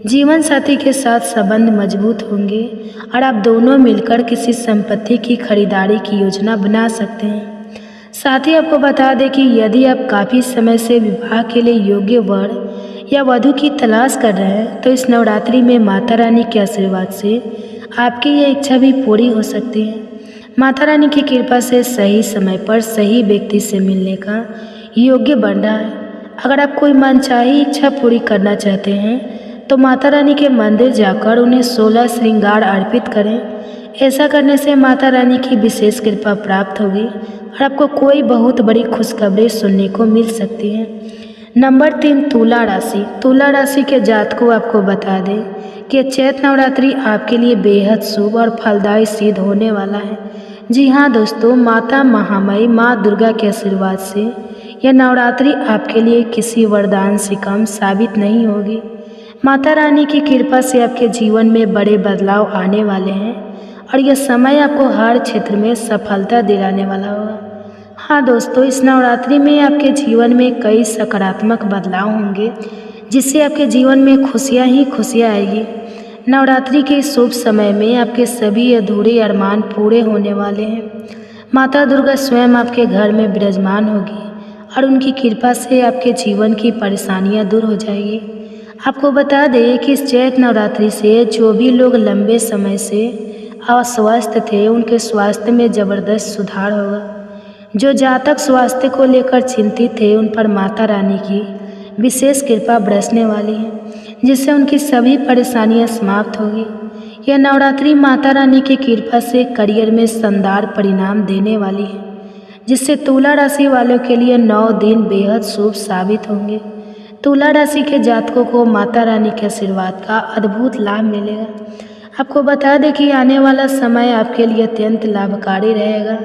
जीवन साथी के साथ संबंध मजबूत होंगे और आप दोनों मिलकर किसी संपत्ति की खरीदारी की योजना बना सकते हैं। साथ ही आपको बता दें कि यदि आप काफ़ी समय से विवाह के लिए योग्य वर या वधू की तलाश कर रहे हैं, तो इस नवरात्रि में माता रानी के आशीर्वाद से आपकी यह इच्छा भी पूरी हो सकती है। माता रानी की कृपा से सही समय पर सही व्यक्ति से मिलने का योग्य बन रहा है। अगर आप कोई मनचाही इच्छा पूरी करना चाहते हैं तो माता रानी के मंदिर जाकर उन्हें 16 श्रृंगार अर्पित करें। ऐसा करने से माता रानी की विशेष कृपा प्राप्त होगी और आपको कोई बहुत बड़ी खुशखबरी सुनने को मिल सकती है। नंबर 3, तुला राशि। तुला राशि के जातकों आपको बता दें कि चैत्र नवरात्रि आपके लिए बेहद शुभ और फलदायी सिद्ध होने वाला है। जी हाँ दोस्तों, माता महामाई माँ दुर्गा के आशीर्वाद से यह नवरात्रि आपके लिए किसी वरदान से कम साबित नहीं होगी। माता रानी की कृपा से आपके जीवन में बड़े बदलाव आने वाले हैं और यह समय आपको हर क्षेत्र में सफलता दिलाने वाला होगा। हाँ दोस्तों, इस नवरात्रि में आपके जीवन में कई सकारात्मक बदलाव होंगे, जिससे आपके जीवन में खुशियाँ ही खुशियाँ आएगी। नवरात्रि के शुभ समय में आपके सभी अधूरे अरमान पूरे होने वाले हैं। माता दुर्गा स्वयं आपके घर में विराजमान होगी और उनकी कृपा से आपके जीवन की परेशानियां दूर हो जाएगी। आपको बता दें कि इस चैत नवरात्रि से जो भी लोग लंबे समय से अस्वस्थ थे उनके स्वास्थ्य में ज़बरदस्त सुधार होगा। जो जातक स्वास्थ्य को लेकर चिंतित थे उन पर माता रानी की विशेष कृपा बरसने वाली है, जिससे उनकी सभी परेशानियां समाप्त होगी। यह नवरात्रि माता रानी की कृपा से करियर में शानदार परिणाम देने वाली है, जिससे तुला राशि वालों के लिए 9 दिन बेहद शुभ साबित होंगे। तुला राशि के जातकों को माता रानी के आशीर्वाद का अद्भुत लाभ मिलेगा। आपको बता दें कि आने वाला समय आपके लिए अत्यंत लाभकारी रहेगा।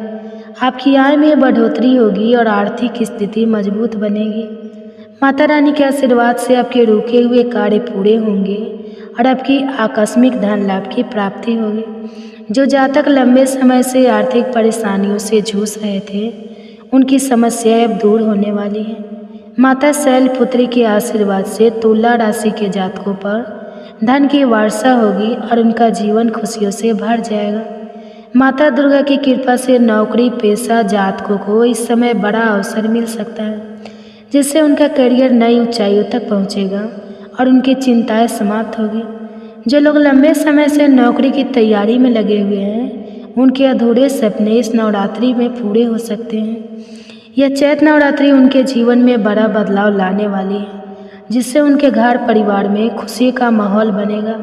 आपकी आय में बढ़ोतरी होगी और आर्थिक स्थिति मजबूत बनेगी। माता रानी के आशीर्वाद से आपके रुके हुए कार्य पूरे होंगे और आपकी आकस्मिक धन लाभ की प्राप्ति होगी। जो जातक लंबे समय से आर्थिक परेशानियों से जूझ रहे थे उनकी समस्याएं अब दूर होने वाली है। माता शैलपुत्री के आशीर्वाद से तुला राशि के जातकों पर धन की वर्षा होगी और उनका जीवन खुशियों से भर जाएगा। माता दुर्गा की कृपा से नौकरी पेशा जातकों को इस समय बड़ा अवसर मिल सकता है, जिससे उनका करियर नई ऊंचाइयों तक पहुंचेगा और उनकी चिंताएं समाप्त होगी। जो लोग लंबे समय से नौकरी की तैयारी में लगे हुए हैं उनके अधूरे सपने इस नवरात्रि में पूरे हो सकते हैं। यह चैत नवरात्रि उनके जीवन में बड़ा बदलाव लाने वाली है, जिससे उनके घर परिवार में खुशी का माहौल बनेगा।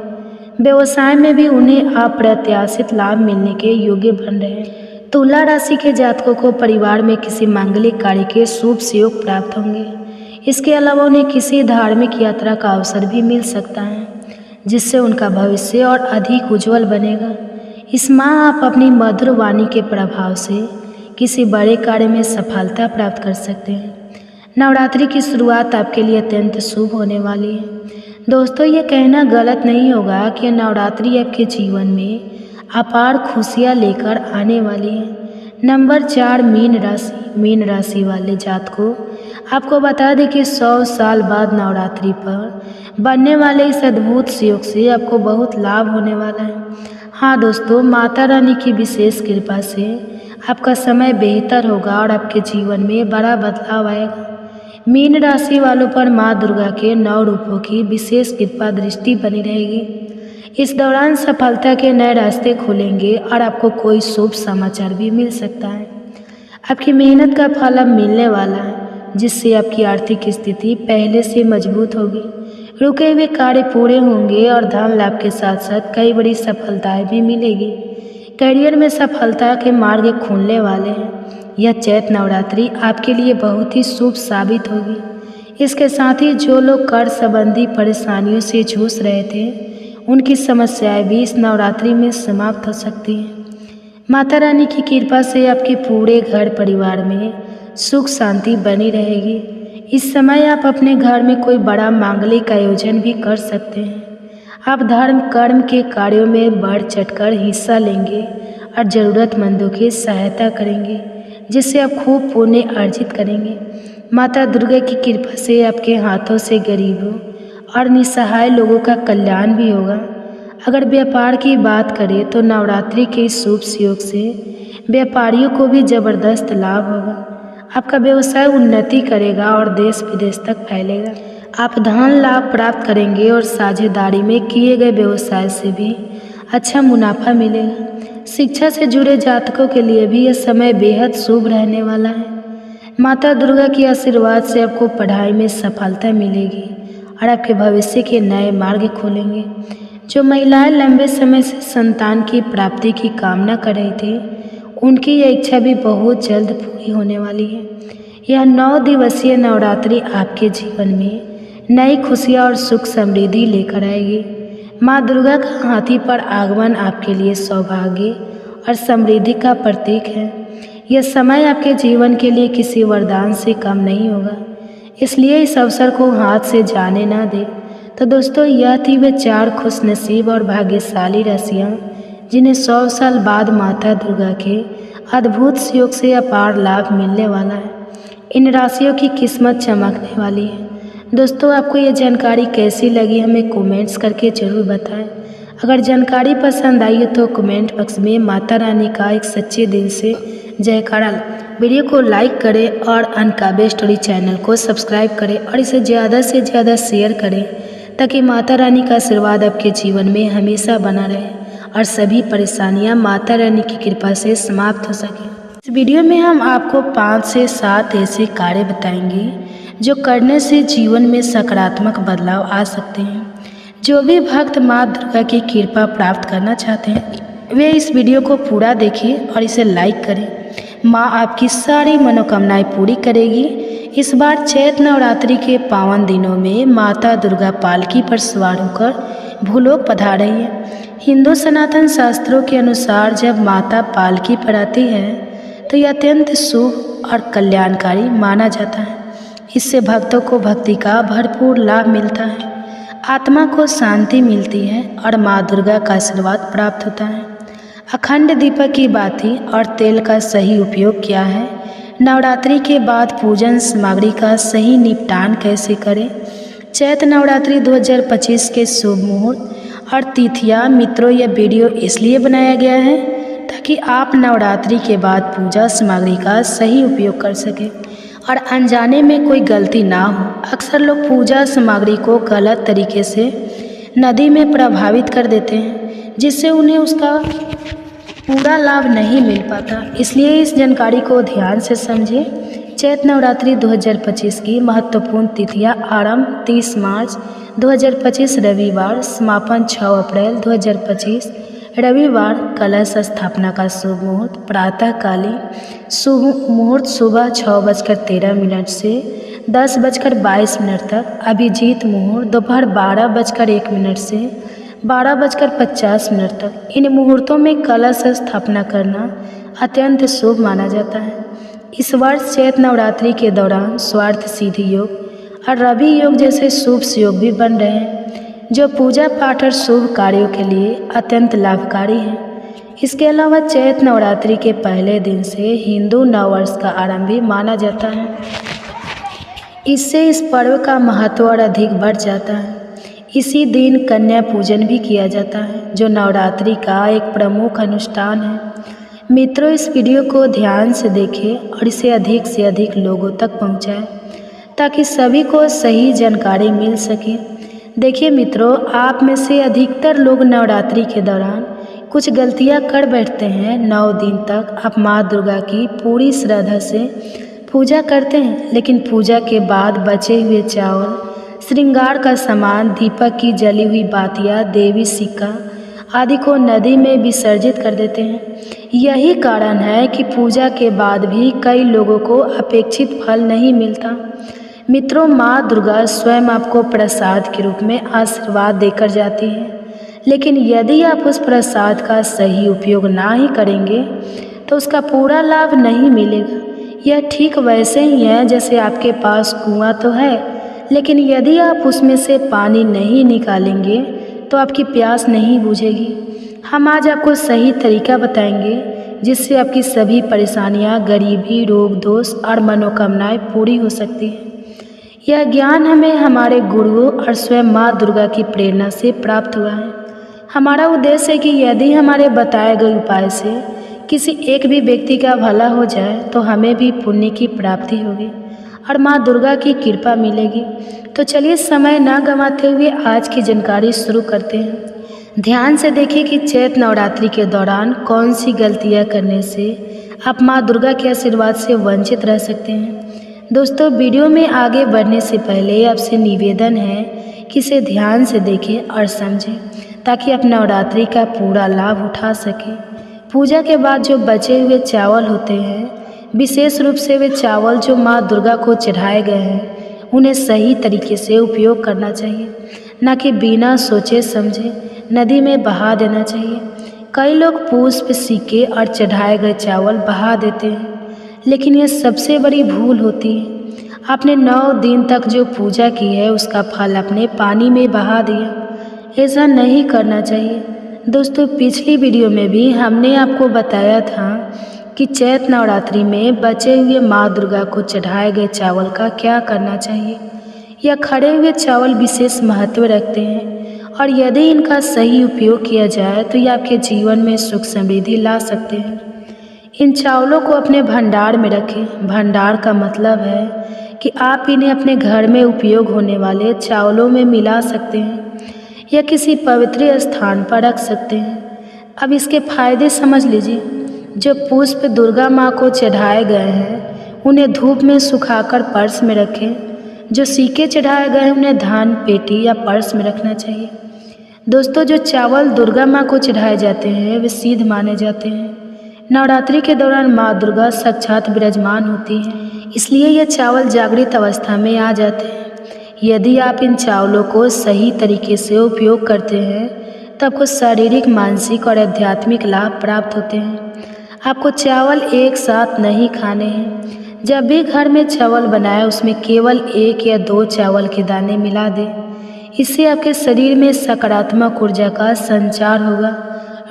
व्यवसाय में भी उन्हें अप्रत्याशित लाभ मिलने के योग्य बन रहे हैं। तुला राशि के जातकों को परिवार में किसी मांगलिक कार्य के शुभ सहयोग प्राप्त होंगे। इसके अलावा उन्हें किसी धार्मिक यात्रा का अवसर भी मिल सकता है, जिससे उनका भविष्य और अधिक उज्जवल बनेगा। इस माह आप अपनी मधुर वाणी के प्रभाव से किसी बड़े कार्य में सफलता प्राप्त कर सकते हैं। नवरात्रि की शुरुआत आपके लिए अत्यंत शुभ होने वाली है। दोस्तों, ये कहना गलत नहीं होगा कि नवरात्रि आपके जीवन में अपार खुशियाँ लेकर आने वाली है। नंबर 4 मीन राशि वाले जातकों, आपको बता दें कि 100 साल बाद नवरात्रि पर बनने वाले इस अद्भुत योग से आपको बहुत लाभ होने वाला है। हाँ दोस्तों, माता रानी की विशेष कृपा से आपका समय बेहतर होगा और आपके जीवन में बड़ा बदलाव आएगा। मीन राशि वालों पर माँ दुर्गा के 9 रूपों की विशेष कृपा दृष्टि बनी रहेगी। इस दौरान सफलता के नए रास्ते खुलेंगे और आपको कोई शुभ समाचार भी मिल सकता है। आपकी मेहनत का फल अब मिलने वाला है, जिससे आपकी आर्थिक स्थिति पहले से मजबूत होगी। रुके हुए कार्य पूरे होंगे और धन लाभ के साथ साथ कई बड़ी सफलताएं भी मिलेगी। करियर में सफलता के मार्ग खुलने वाले हैं। यह चैत नवरात्रि आपके लिए बहुत ही शुभ साबित होगी। इसके साथ ही जो लोग कर्ज संबंधी परेशानियों से जूझ रहे थे उनकी समस्याएं भी इस नवरात्रि में समाप्त हो सकती हैं। माता रानी की कृपा से आपके पूरे घर परिवार में सुख शांति बनी रहेगी। इस समय आप अपने घर में कोई बड़ा मांगलिक आयोजन भी कर सकते हैं। आप धर्म कर्म के कार्यों में बढ़ चढ़कर हिस्सा लेंगे और ज़रूरतमंदों की सहायता करेंगे, जिससे आप खूब पुण्य अर्जित करेंगे। माता दुर्गा की कृपा से आपके हाथों से गरीबों और निसहाय लोगों का कल्याण भी होगा। अगर व्यापार की बात करें तो नवरात्रि के इस शुभ योग से व्यापारियों को भी ज़बरदस्त लाभ होगा। आपका व्यवसाय उन्नति करेगा और देश विदेश तक फैलेगा। आप धन लाभ प्राप्त करेंगे और साझेदारी में किए गए व्यवसाय से भी अच्छा मुनाफा मिलेगा। शिक्षा से जुड़े जातकों के लिए भी यह समय बेहद शुभ रहने वाला है। माता दुर्गा के आशीर्वाद से आपको पढ़ाई में सफलता मिलेगी और आपके भविष्य के नए मार्ग खुलेंगे। जो महिलाएं लंबे समय से संतान की प्राप्ति की कामना कर रही थी उनकी यह इच्छा भी बहुत जल्द पूरी होने वाली है। यह 9 दिवसीय नवरात्रि आपके जीवन में नई खुशियाँ और सुख समृद्धि लेकर आएगी। माँ दुर्गा का हाथी पर आगमन आपके लिए सौभाग्य और समृद्धि का प्रतीक है। यह समय आपके जीवन के लिए किसी वरदान से कम नहीं होगा, इसलिए इस अवसर को हाथ से जाने ना दें। तो दोस्तों, यह थी वे 4 खुशनसीब और भाग्यशाली राशियाँ जिन्हें 100 साल बाद माता दुर्गा के अद्भुत योग से अपार लाभ मिलने वाला है। इन राशियों की किस्मत चमकने वाली है। दोस्तों, आपको ये जानकारी कैसी लगी हमें कमेंट्स करके ज़रूर बताएं। अगर जानकारी पसंद आई हो तो कमेंट बॉक्स में माता रानी का एक सच्चे दिल से जयकारा। वीडियो को लाइक करें और अनकाबे स्टोरी चैनल को सब्सक्राइब करें और इसे ज़्यादा से ज़्यादा शेयर करें ताकि माता रानी का आशीर्वाद आपके जीवन में हमेशा बना रहे और सभी परेशानियां माता रानी की कृपा से समाप्त हो सके। इस वीडियो में हम आपको 5 से 7 ऐसे कार्य बताएंगे जो करने से जीवन में सकारात्मक बदलाव आ सकते हैं। जो भी भक्त माँ दुर्गा की कृपा प्राप्त करना चाहते हैं वे इस वीडियो को पूरा देखें और इसे लाइक करें। माँ आपकी सारी मनोकामनाएं पूरी करेगी। इस बार चैत्र नवरात्रि के पावन दिनों में माता दुर्गा पालकी पर सवार होकर भूलोक पधार रही है। हिंदू सनातन शास्त्रों के अनुसार जब माता पालकी पर आती है तो यह अत्यंत शुभ और कल्याणकारी माना जाता है। इससे भक्तों को भक्ति का भरपूर लाभ मिलता है, आत्मा को शांति मिलती है और माँ दुर्गा का आशीर्वाद प्राप्त होता है। अखंड दीपक की बाती और तेल का सही उपयोग क्या है, नवरात्रि के बाद पूजन सामग्री का सही निपटान कैसे करें, चैत्र नवरात्रि 2025 के शुभ मुहूर्त और तिथियां। मित्रों, यह वीडियो इसलिए बनाया गया है ताकि आप नवरात्रि के बाद पूजा सामग्री का सही उपयोग कर सकें और अनजाने में कोई गलती ना हो। अक्सर लोग पूजा सामग्री को गलत तरीके से नदी में प्रभावित कर देते हैं, जिससे उन्हें उसका पूरा लाभ नहीं मिल पाता। इसलिए इस जानकारी को ध्यान से समझें। चैत्र नवरात्रि 2025 की महत्वपूर्ण तिथियां आरंभ 30 मार्च 2025 रविवार, समापन 6 अप्रैल 2025 रविवार। कलश स्थापना का शुभ मुहूर्त प्रातःकालीन शुभ मुहूर्त सुबह 6:13 से 10:22 तक। अभिजीत मुहूर्त दोपहर 12:01 से 12:50 तक। इन मुहूर्तों में कलश स्थापना करना अत्यंत शुभ माना जाता है। इस वर्ष चैत्र नवरात्रि के दौरान स्वार्थ सिद्धि योग और रवि योग जैसे शुभ योग भी बन रहे हैं, जो पूजा पाठ और शुभ कार्यों के लिए अत्यंत लाभकारी है। इसके अलावा चैत्र नवरात्रि के पहले दिन से हिंदू नववर्ष का आरंभ भी माना जाता है। इससे इस पर्व का महत्व और अधिक बढ़ जाता है। इसी दिन कन्या पूजन भी किया जाता है, जो नवरात्रि का एक प्रमुख अनुष्ठान है। मित्रों, इस वीडियो को ध्यान से देखें और इसे अधिक से अधिक लोगों तक पहुंचाएं ताकि सभी को सही जानकारी मिल सके। देखिए मित्रों, आप में से अधिकतर लोग नवरात्रि के दौरान कुछ गलतियां कर बैठते हैं। 9 दिन तक आप माँ दुर्गा की पूरी श्रद्धा से पूजा करते हैं, लेकिन पूजा के बाद बचे हुए चावल, श्रृंगार का सामान, दीपक की जली हुई बातियाँ, देवी सिक्का आदि को नदी में विसर्जित कर देते हैं। यही कारण है कि पूजा के बाद भी कई लोगों को अपेक्षित फल नहीं मिलता। मित्रों, माँ दुर्गा स्वयं आपको प्रसाद के रूप में आशीर्वाद देकर जाती है, लेकिन यदि आप उस प्रसाद का सही उपयोग ना ही करेंगे तो उसका पूरा लाभ नहीं मिलेगा। यह ठीक वैसे ही है जैसे आपके पास कुआं तो है, लेकिन यदि आप उसमें से पानी नहीं निकालेंगे तो आपकी प्यास नहीं बुझेगी। हम आज आपको सही तरीका बताएंगे जिससे आपकी सभी परेशानियां, गरीबी, रोग दोष और मनोकामनाएं पूरी हो सकती हैं। यह ज्ञान हमें हमारे गुरुओं और स्वयं माँ दुर्गा की प्रेरणा से प्राप्त हुआ है। हमारा उद्देश्य है कि यदि हमारे बताए गए उपाय से किसी एक भी व्यक्ति का भला हो जाए तो हमें भी पुण्य की प्राप्ति होगी और माँ दुर्गा की कृपा मिलेगी। तो चलिए समय ना गंवाते हुए आज की जानकारी शुरू करते हैं। ध्यान से देखिए कि चैत्र नवरात्रि के दौरान कौन सी गलतियां करने से आप माँ दुर्गा के आशीर्वाद से वंचित रह सकते हैं। दोस्तों, वीडियो में आगे बढ़ने से पहले आपसे निवेदन है कि इसे ध्यान से देखें और समझें ताकि आप नवरात्रि का पूरा लाभ उठा सकें। पूजा के बाद जो बचे हुए चावल होते हैं, विशेष रूप से वे चावल जो माँ दुर्गा को चढ़ाए गए हैं, उन्हें सही तरीके से उपयोग करना चाहिए, न कि बिना सोचे समझे नदी में बहा देना चाहिए। कई लोग पुष्प, सिक्के और चढ़ाए गए चावल बहा देते हैं, लेकिन यह सबसे बड़ी भूल होती है। आपने 9 दिन तक जो पूजा की है उसका फल आपने पानी में बहा दिया। ऐसा नहीं करना चाहिए। दोस्तों, पिछली वीडियो में भी हमने आपको बताया था कि चैत्र नवरात्रि में बचे हुए माँ दुर्गा को चढ़ाए गए चावल का क्या करना चाहिए। यह खड़े हुए चावल विशेष महत्व रखते हैं और यदि इनका सही उपयोग किया जाए तो ये आपके जीवन में सुख समृद्धि ला सकते हैं। इन चावलों को अपने भंडार में रखें। भंडार का मतलब है कि आप इन्हें अपने घर में उपयोग होने वाले चावलों में मिला सकते हैं या किसी पवित्र स्थान पर रख सकते हैं। अब इसके फायदे समझ लीजिए। जो पुष्प दुर्गा माँ को चढ़ाए गए हैं उन्हें धूप में सुखाकर पर्स में रखें। जो सिक्के चढ़ाए गए हैं उन्हें धान पेटी या पर्स में रखना चाहिए। दोस्तों, जो चावल दुर्गा माँ को चढ़ाए जाते हैं वे सिद्ध माने जाते हैं। नवरात्रि के दौरान माँ दुर्गा साक्षात विराजमान होती हैं, इसलिए ये चावल जागृत अवस्था में आ जाते हैं। यदि आप इन चावलों को सही तरीके से उपयोग करते हैं तो आपको शारीरिक, मानसिक और आध्यात्मिक लाभ प्राप्त होते हैं। आपको चावल एक साथ नहीं खाने हैं। जब भी घर में चावल बनाए उसमें केवल 1 या 2 चावल के दाने मिला दें। इससे आपके शरीर में सकारात्मक ऊर्जा का संचार होगा,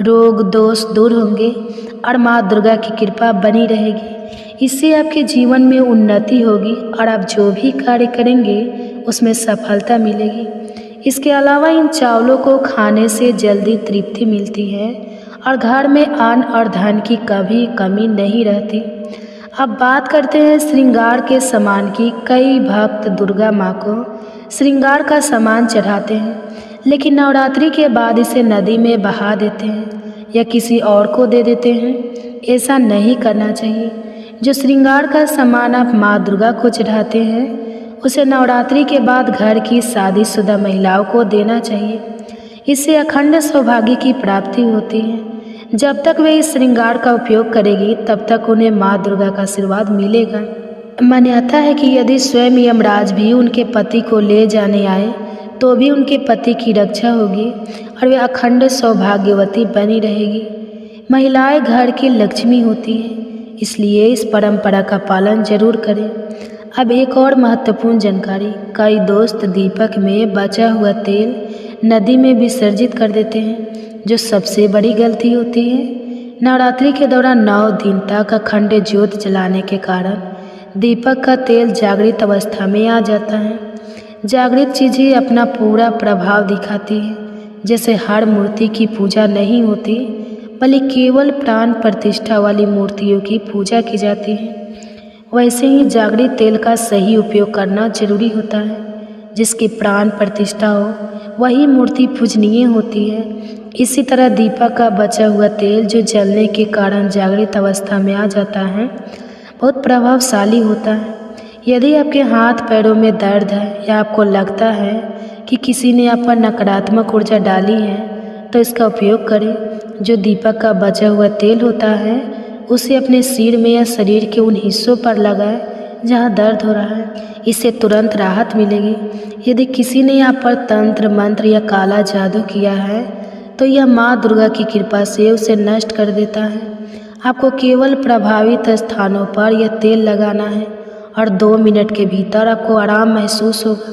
रोग दोष दूर होंगे और माँ दुर्गा की कृपा बनी रहेगी। इससे आपके जीवन में उन्नति होगी और आप जो भी कार्य करेंगे उसमें सफलता मिलेगी। इसके अलावा इन चावलों को खाने से जल्दी तृप्ति मिलती है और घर में अन्न और धन की कभी कमी नहीं रहती। अब बात करते हैं श्रृंगार के सामान की। कई भक्त दुर्गा माँ को श्रृंगार का सामान चढ़ाते हैं, लेकिन नवरात्रि के बाद इसे नदी में बहा देते हैं या किसी और को दे देते हैं। ऐसा नहीं करना चाहिए। जो श्रृंगार का सामान आप माँ दुर्गा को चढ़ाते हैं उसे नवरात्रि के बाद घर की शादीशुदा महिलाओं को देना चाहिए। इससे अखंड सौभाग्य की प्राप्ति होती है। जब तक वे इस श्रृंगार का उपयोग करेगी तब तक उन्हें माँ दुर्गा का आशीर्वाद मिलेगा। मान्यता है कि यदि स्वयं यमराज भी उनके पति को ले जाने आए तो भी उनके पति की रक्षा होगी और वे अखंड सौभाग्यवती बनी रहेगी। महिलाएं घर की लक्ष्मी होती हैं, इसलिए इस परंपरा का पालन जरूर करें। अब एक और महत्वपूर्ण जानकारी। कई दोस्त दीपक में बचा हुआ तेल नदी में विसर्जित कर देते हैं, जो सबसे बड़ी गलती होती है। नवरात्रि के दौरान 9 दिन तक अखंड ज्योत जलाने के कारण दीपक का तेल जागृत अवस्था में आ जाता है। जागृत चीज़ें अपना पूरा प्रभाव दिखाती हैं। जैसे हर मूर्ति की पूजा नहीं होती, बल्कि केवल प्राण प्रतिष्ठा वाली मूर्तियों की पूजा की जाती है, वैसे ही जागृत तेल का सही उपयोग करना जरूरी होता है। जिसकी प्राण प्रतिष्ठा हो वही मूर्ति पूजनीय होती है। इसी तरह दीपक का बचा हुआ तेल जो जलने के कारण जागृत अवस्था में आ जाता है बहुत प्रभावशाली होता है। यदि आपके हाथ पैरों में दर्द है या आपको लगता है कि किसी ने आप पर नकारात्मक ऊर्जा डाली है तो इसका उपयोग करें। जो दीपक का बचा हुआ तेल होता है उसे अपने सिर में या शरीर के उन हिस्सों पर लगाएं जहां दर्द हो रहा है। इससे तुरंत राहत मिलेगी। यदि किसी ने आप पर तंत्र मंत्र या काला जादू किया है तो यह माँ दुर्गा की कृपा से उसे नष्ट कर देता है। आपको केवल प्रभावित स्थानों पर यह तेल लगाना है और 2 मिनट के भीतर आपको आराम महसूस होगा।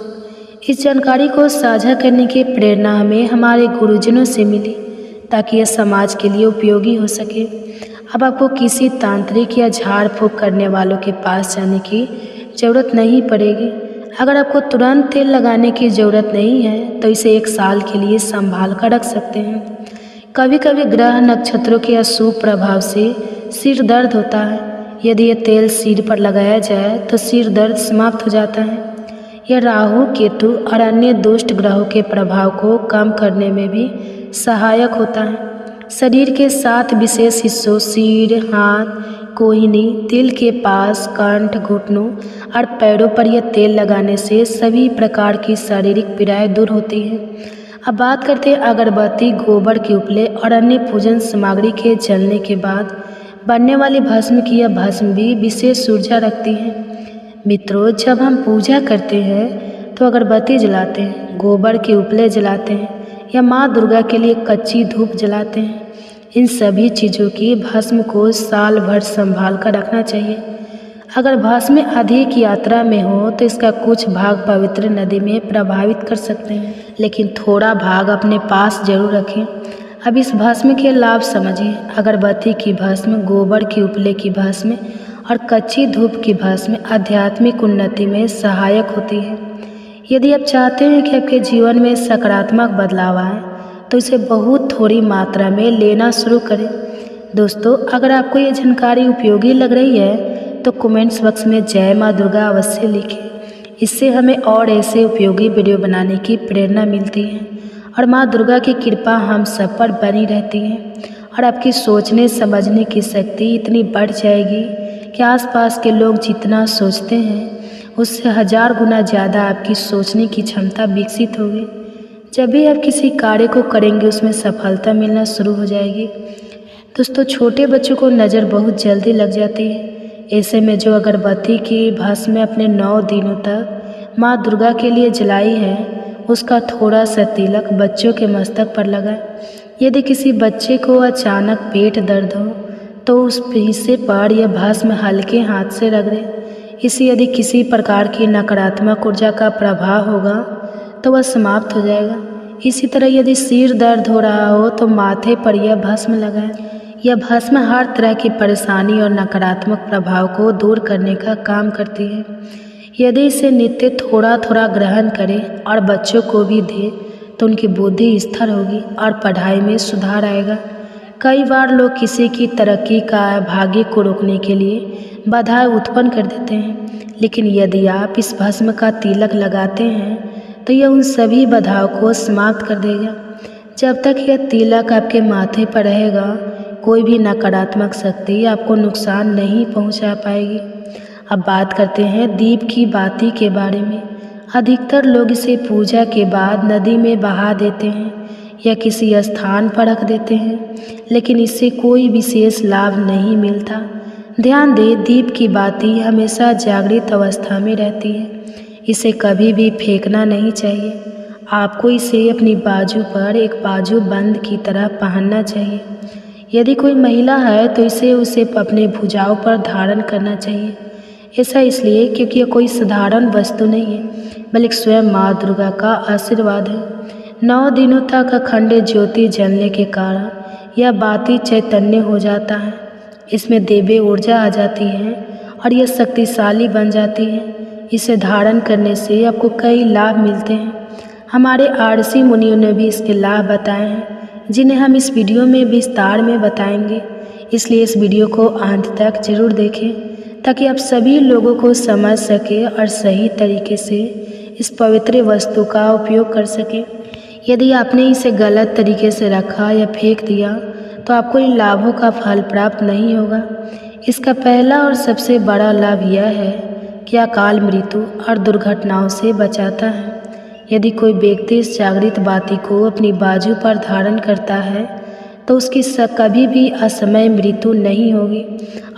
इस जानकारी को साझा करने की प्रेरणा हमें हमारे गुरुजनों से मिली ताकि यह समाज के लिए उपयोगी हो सके। अब आपको किसी तांत्रिक या झाड़ फूँक करने वालों के पास जाने की ज़रूरत नहीं पड़ेगी। अगर आपको तुरंत तेल लगाने की ज़रूरत नहीं है तो इसे 1 साल के लिए संभाल कर रख सकते हैं। कभी कभी ग्रह नक्षत्रों के अशुभ प्रभाव से सिर दर्द होता है। यदि यह तेल सिर पर लगाया जाए तो सिर दर्द समाप्त हो जाता है। यह राहु, केतु और अन्य दुष्ट ग्रहों के प्रभाव को कम करने में भी सहायक होता है। शरीर के 7 विशेष हिस्सों सिर, हाथ, कोहनी, दिल के पास, कंठ, घुटनों और पैरों पर यह तेल लगाने से सभी प्रकार की शारीरिक पीड़ाएं दूर होती हैं। अब बात करते हैं अगरबत्ती, गोबर के उपले और अन्य पूजन सामग्री के जलने के बाद बनने वाली भस्म की। यह भस्म भी विशेष ऊर्जा रखती है। मित्रों, जब हम पूजा करते हैं तो अगरबत्ती जलाते हैं, गोबर के उपले जलाते हैं या माँ दुर्गा के लिए कच्ची धूप जलाते हैं। इन सभी चीज़ों की भस्म को साल भर संभाल कर रखना चाहिए। अगर भस्म अधिक यात्रा में हो तो इसका कुछ भाग पवित्र नदी में प्रभावित कर सकते हैं, लेकिन थोड़ा भाग अपने पास जरूर रखें। अब इस भस्म के लाभ समझिए। अगरबत्ती की भस्म, गोबर के उपले की भस्म और कच्ची धूप की भस्म आध्यात्मिक उन्नति में सहायक होती है। यदि आप चाहते हैं कि आपके जीवन में सकारात्मक बदलाव आए तो इसे बहुत थोड़ी मात्रा में लेना शुरू करें। दोस्तों, अगर आपको ये जानकारी उपयोगी लग रही है तो कमेंट्स बॉक्स में जय माँ दुर्गा अवश्य लिखें। इससे हमें और ऐसे उपयोगी वीडियो बनाने की प्रेरणा मिलती है और माँ दुर्गा की कृपा हम सब पर बनी रहती है और आपकी सोचने समझने की शक्ति इतनी बढ़ जाएगी कि आसपास के लोग जितना सोचते हैं उससे 1000 गुना ज़्यादा आपकी सोचने की क्षमता विकसित होगी। जब भी आप किसी कार्य को करेंगे उसमें सफलता मिलना शुरू हो जाएगी। दोस्तों, छोटे बच्चों को नज़र बहुत जल्दी लग जाती है। ऐसे में जो अगरबत्ती की भस्म अपने 9 दिनों तक माँ दुर्गा के लिए जलाई है उसका थोड़ा सा तिलक बच्चों के मस्तक पर लगाएं। यदि किसी बच्चे को अचानक पेट दर्द हो तो उस हिस्से पर यह भस्म हल्के हाथ से रगड़ें। इससे यदि किसी प्रकार की नकारात्मक ऊर्जा का प्रभाव होगा तो वह समाप्त हो जाएगा। इसी तरह यदि सिर दर्द हो रहा हो तो माथे पर यह भस्म लगाएं। यह भस्म हर तरह की परेशानी और नकारात्मक प्रभाव को दूर करने का काम करती है। यदि इसे नित्य थोड़ा थोड़ा ग्रहण करें और बच्चों को भी दें तो उनकी बुद्धि स्थिर होगी और पढ़ाई में सुधार आएगा। कई बार लोग किसी की तरक्की का भाग्य को रोकने के लिए बाधाएं उत्पन्न कर देते हैं, लेकिन यदि आप इस भस्म का तिलक लगाते हैं तो यह उन सभी बाधाओं को समाप्त कर देगा। जब तक यह तिलक आपके माथे पर रहेगा कोई भी नकारात्मक शक्ति आपको नुकसान नहीं पहुंचा पाएगी। अब बात करते हैं दीप की बाती के बारे में। अधिकतर लोग इसे पूजा के बाद नदी में बहा देते हैं या किसी स्थान पर रख देते हैं, लेकिन इससे कोई विशेष लाभ नहीं मिलता। ध्यान दें, दीप की बाती हमेशा जागृत अवस्था में रहती है। इसे कभी भी फेंकना नहीं चाहिए। आपको इसे अपनी बाजू पर एक बाजू बंद की तरह पहनना चाहिए। यदि कोई महिला है तो उसे अपने भुजाओं पर धारण करना चाहिए। ऐसा इसलिए क्योंकि यह कोई साधारण वस्तु नहीं है बल्कि स्वयं माँ दुर्गा का आशीर्वाद है। 9 दिनों तक अखंड ज्योति जलने के कारण यह बाती चैतन्य हो जाता है। इसमें देवी ऊर्जा आ जाती है और यह शक्तिशाली बन जाती है। इसे धारण करने से आपको कई लाभ मिलते हैं। हमारे ऋषि मुनियों ने भी इसके लाभ बताए हैं जिन्हें हम इस वीडियो में विस्तार में बताएंगे। इसलिए इस वीडियो को अंत तक जरूर देखें ताकि आप सभी लोगों को समझ सकें और सही तरीके से इस पवित्र वस्तु का उपयोग कर सकें। यदि आपने इसे गलत तरीके से रखा या फेंक दिया तो आपको इन लाभों का फल प्राप्त नहीं होगा। इसका पहला और सबसे बड़ा लाभ यह है कि अकाल मृत्यु और दुर्घटनाओं से बचाता है। यदि कोई व्यक्ति इस जागृत बाती को अपनी बाजू पर धारण करता है तो उसकी कभी भी असमय मृत्यु नहीं होगी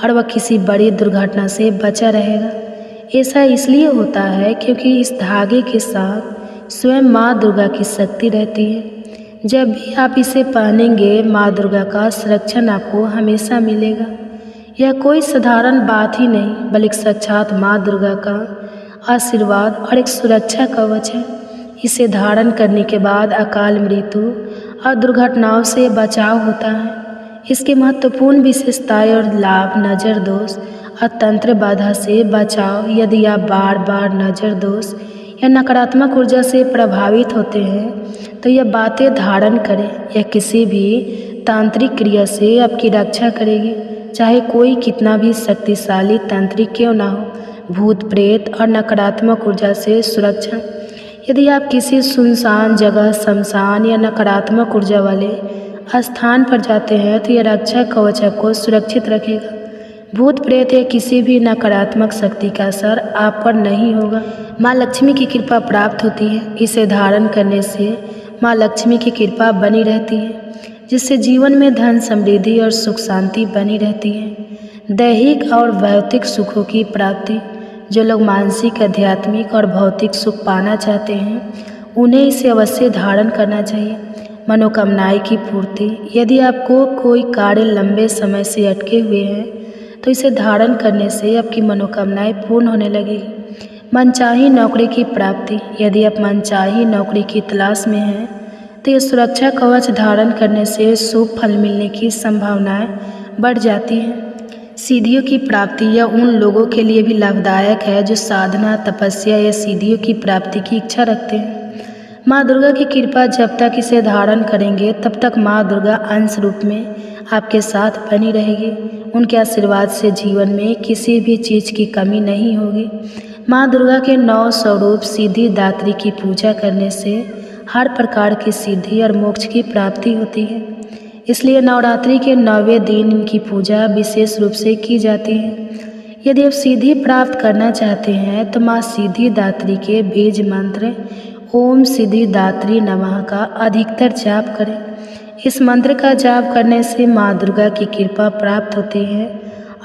और वह किसी बड़ी दुर्घटना से बचा रहेगा। ऐसा इसलिए होता है क्योंकि इस धागे के साथ स्वयं माँ दुर्गा की शक्ति रहती है। जब भी आप इसे पहनेंगे माँ दुर्गा का संरक्षण आपको हमेशा मिलेगा। यह कोई साधारण बात ही नहीं बल्कि साक्षात माँ दुर्गा का आशीर्वाद और एक सुरक्षा कवच है। इसे धारण करने के बाद अकाल मृत्यु और दुर्घटनाओं से बचाव होता है। इसके महत्वपूर्ण विशेषताएं और लाभ नज़र दोष और तंत्र बाधा से बचाव। यदि आप बार बार नज़र दोष या नकारात्मक ऊर्जा से प्रभावित होते हैं तो यह बातें धारण करें या किसी भी तांत्रिक क्रिया से आपकी रक्षा करेगी, चाहे कोई कितना भी शक्तिशाली तांत्रिक क्यों ना हो। भूत प्रेत और नकारात्मक ऊर्जा से सुरक्षा। यदि आप किसी सुनसान जगह, शमशान या नकारात्मक ऊर्जा वाले स्थान पर जाते हैं तो यह रक्षा कवच आपको सुरक्षित रखेगा। भूत प्रेत या किसी भी नकारात्मक शक्ति का असर आप पर नहीं होगा। माँ लक्ष्मी की कृपा प्राप्त होती है। इसे धारण करने से माँ लक्ष्मी की कृपा बनी रहती है, जिससे जीवन में धन समृद्धि और सुख शांति बनी रहती है। दैहिक और भौतिक सुखों की प्राप्ति। जो लोग मानसिक, आध्यात्मिक और भौतिक सुख पाना चाहते हैं उन्हें इसे अवश्य धारण करना चाहिए। मनोकामनाएं की पूर्ति। यदि आपको कोई कार्य लंबे समय से अटके हुए हैं तो इसे धारण करने से आपकी मनोकामनाएं पूर्ण होने लगेगी। मनचाही नौकरी की प्राप्ति। यदि आप मनचाही नौकरी की तलाश में हैं तो यह सुरक्षा कवच धारण करने से शुभ फल मिलने की संभावनाएं बढ़ जाती हैं। सिद्धियों की प्राप्ति यह उन लोगों के लिए भी लाभदायक है जो साधना, तपस्या या सिद्धियों की प्राप्ति की इच्छा रखते हैं। माँ दुर्गा की कृपा। जब तक इसे धारण करेंगे तब तक माँ दुर्गा अंश रूप में आपके साथ बनी रहेगी। उनके आशीर्वाद से जीवन में किसी भी चीज़ की कमी नहीं होगी। माँ दुर्गा के 9 स्वरूप सिद्धि दात्री की पूजा करने से हर प्रकार की सिद्धि और मोक्ष की प्राप्ति होती है। इसलिए नवरात्रि के 9वें दिन इनकी पूजा विशेष रूप से की जाती है। यदि आप सिद्धि प्राप्त करना चाहते हैं तो माँ सिद्धि दात्री के बीज मंत्र ओम सिद्धि दात्री नमः का अधिकतर जाप करें। इस मंत्र का जाप करने से माँ दुर्गा की कृपा प्राप्त होती है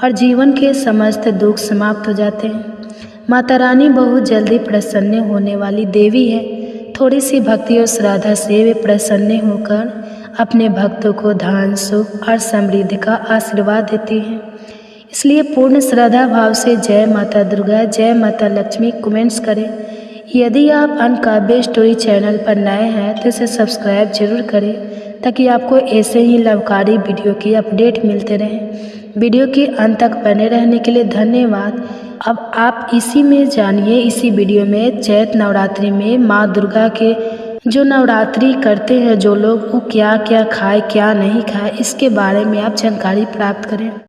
और जीवन के समस्त दुख समाप्त हो जाते हैं। माता रानी बहुत जल्दी प्रसन्न होने वाली देवी है। थोड़ी सी भक्ति और श्रद्धा से वे प्रसन्न होकर अपने भक्तों को धन, सुख और समृद्धि का आशीर्वाद देती हैं। इसलिए पूर्ण श्रद्धा भाव से जय माता दुर्गा, जय माता लक्ष्मी कमेंट्स करें। यदि आप अनकाव्य स्टोरी चैनल पर नए हैं तो इसे सब्सक्राइब जरूर करें ताकि आपको ऐसे ही लाभकारी वीडियो की अपडेट मिलते रहें। वीडियो के अंत तक बने रहने के लिए धन्यवाद। अब आप इसी में जानिए, इसी वीडियो में चैत नवरात्रि में माँ दुर्गा के जो नवरात्रि करते हैं जो लोग, वो क्या क्या खाए क्या नहीं खाए, इसके बारे में आप जानकारी प्राप्त करें।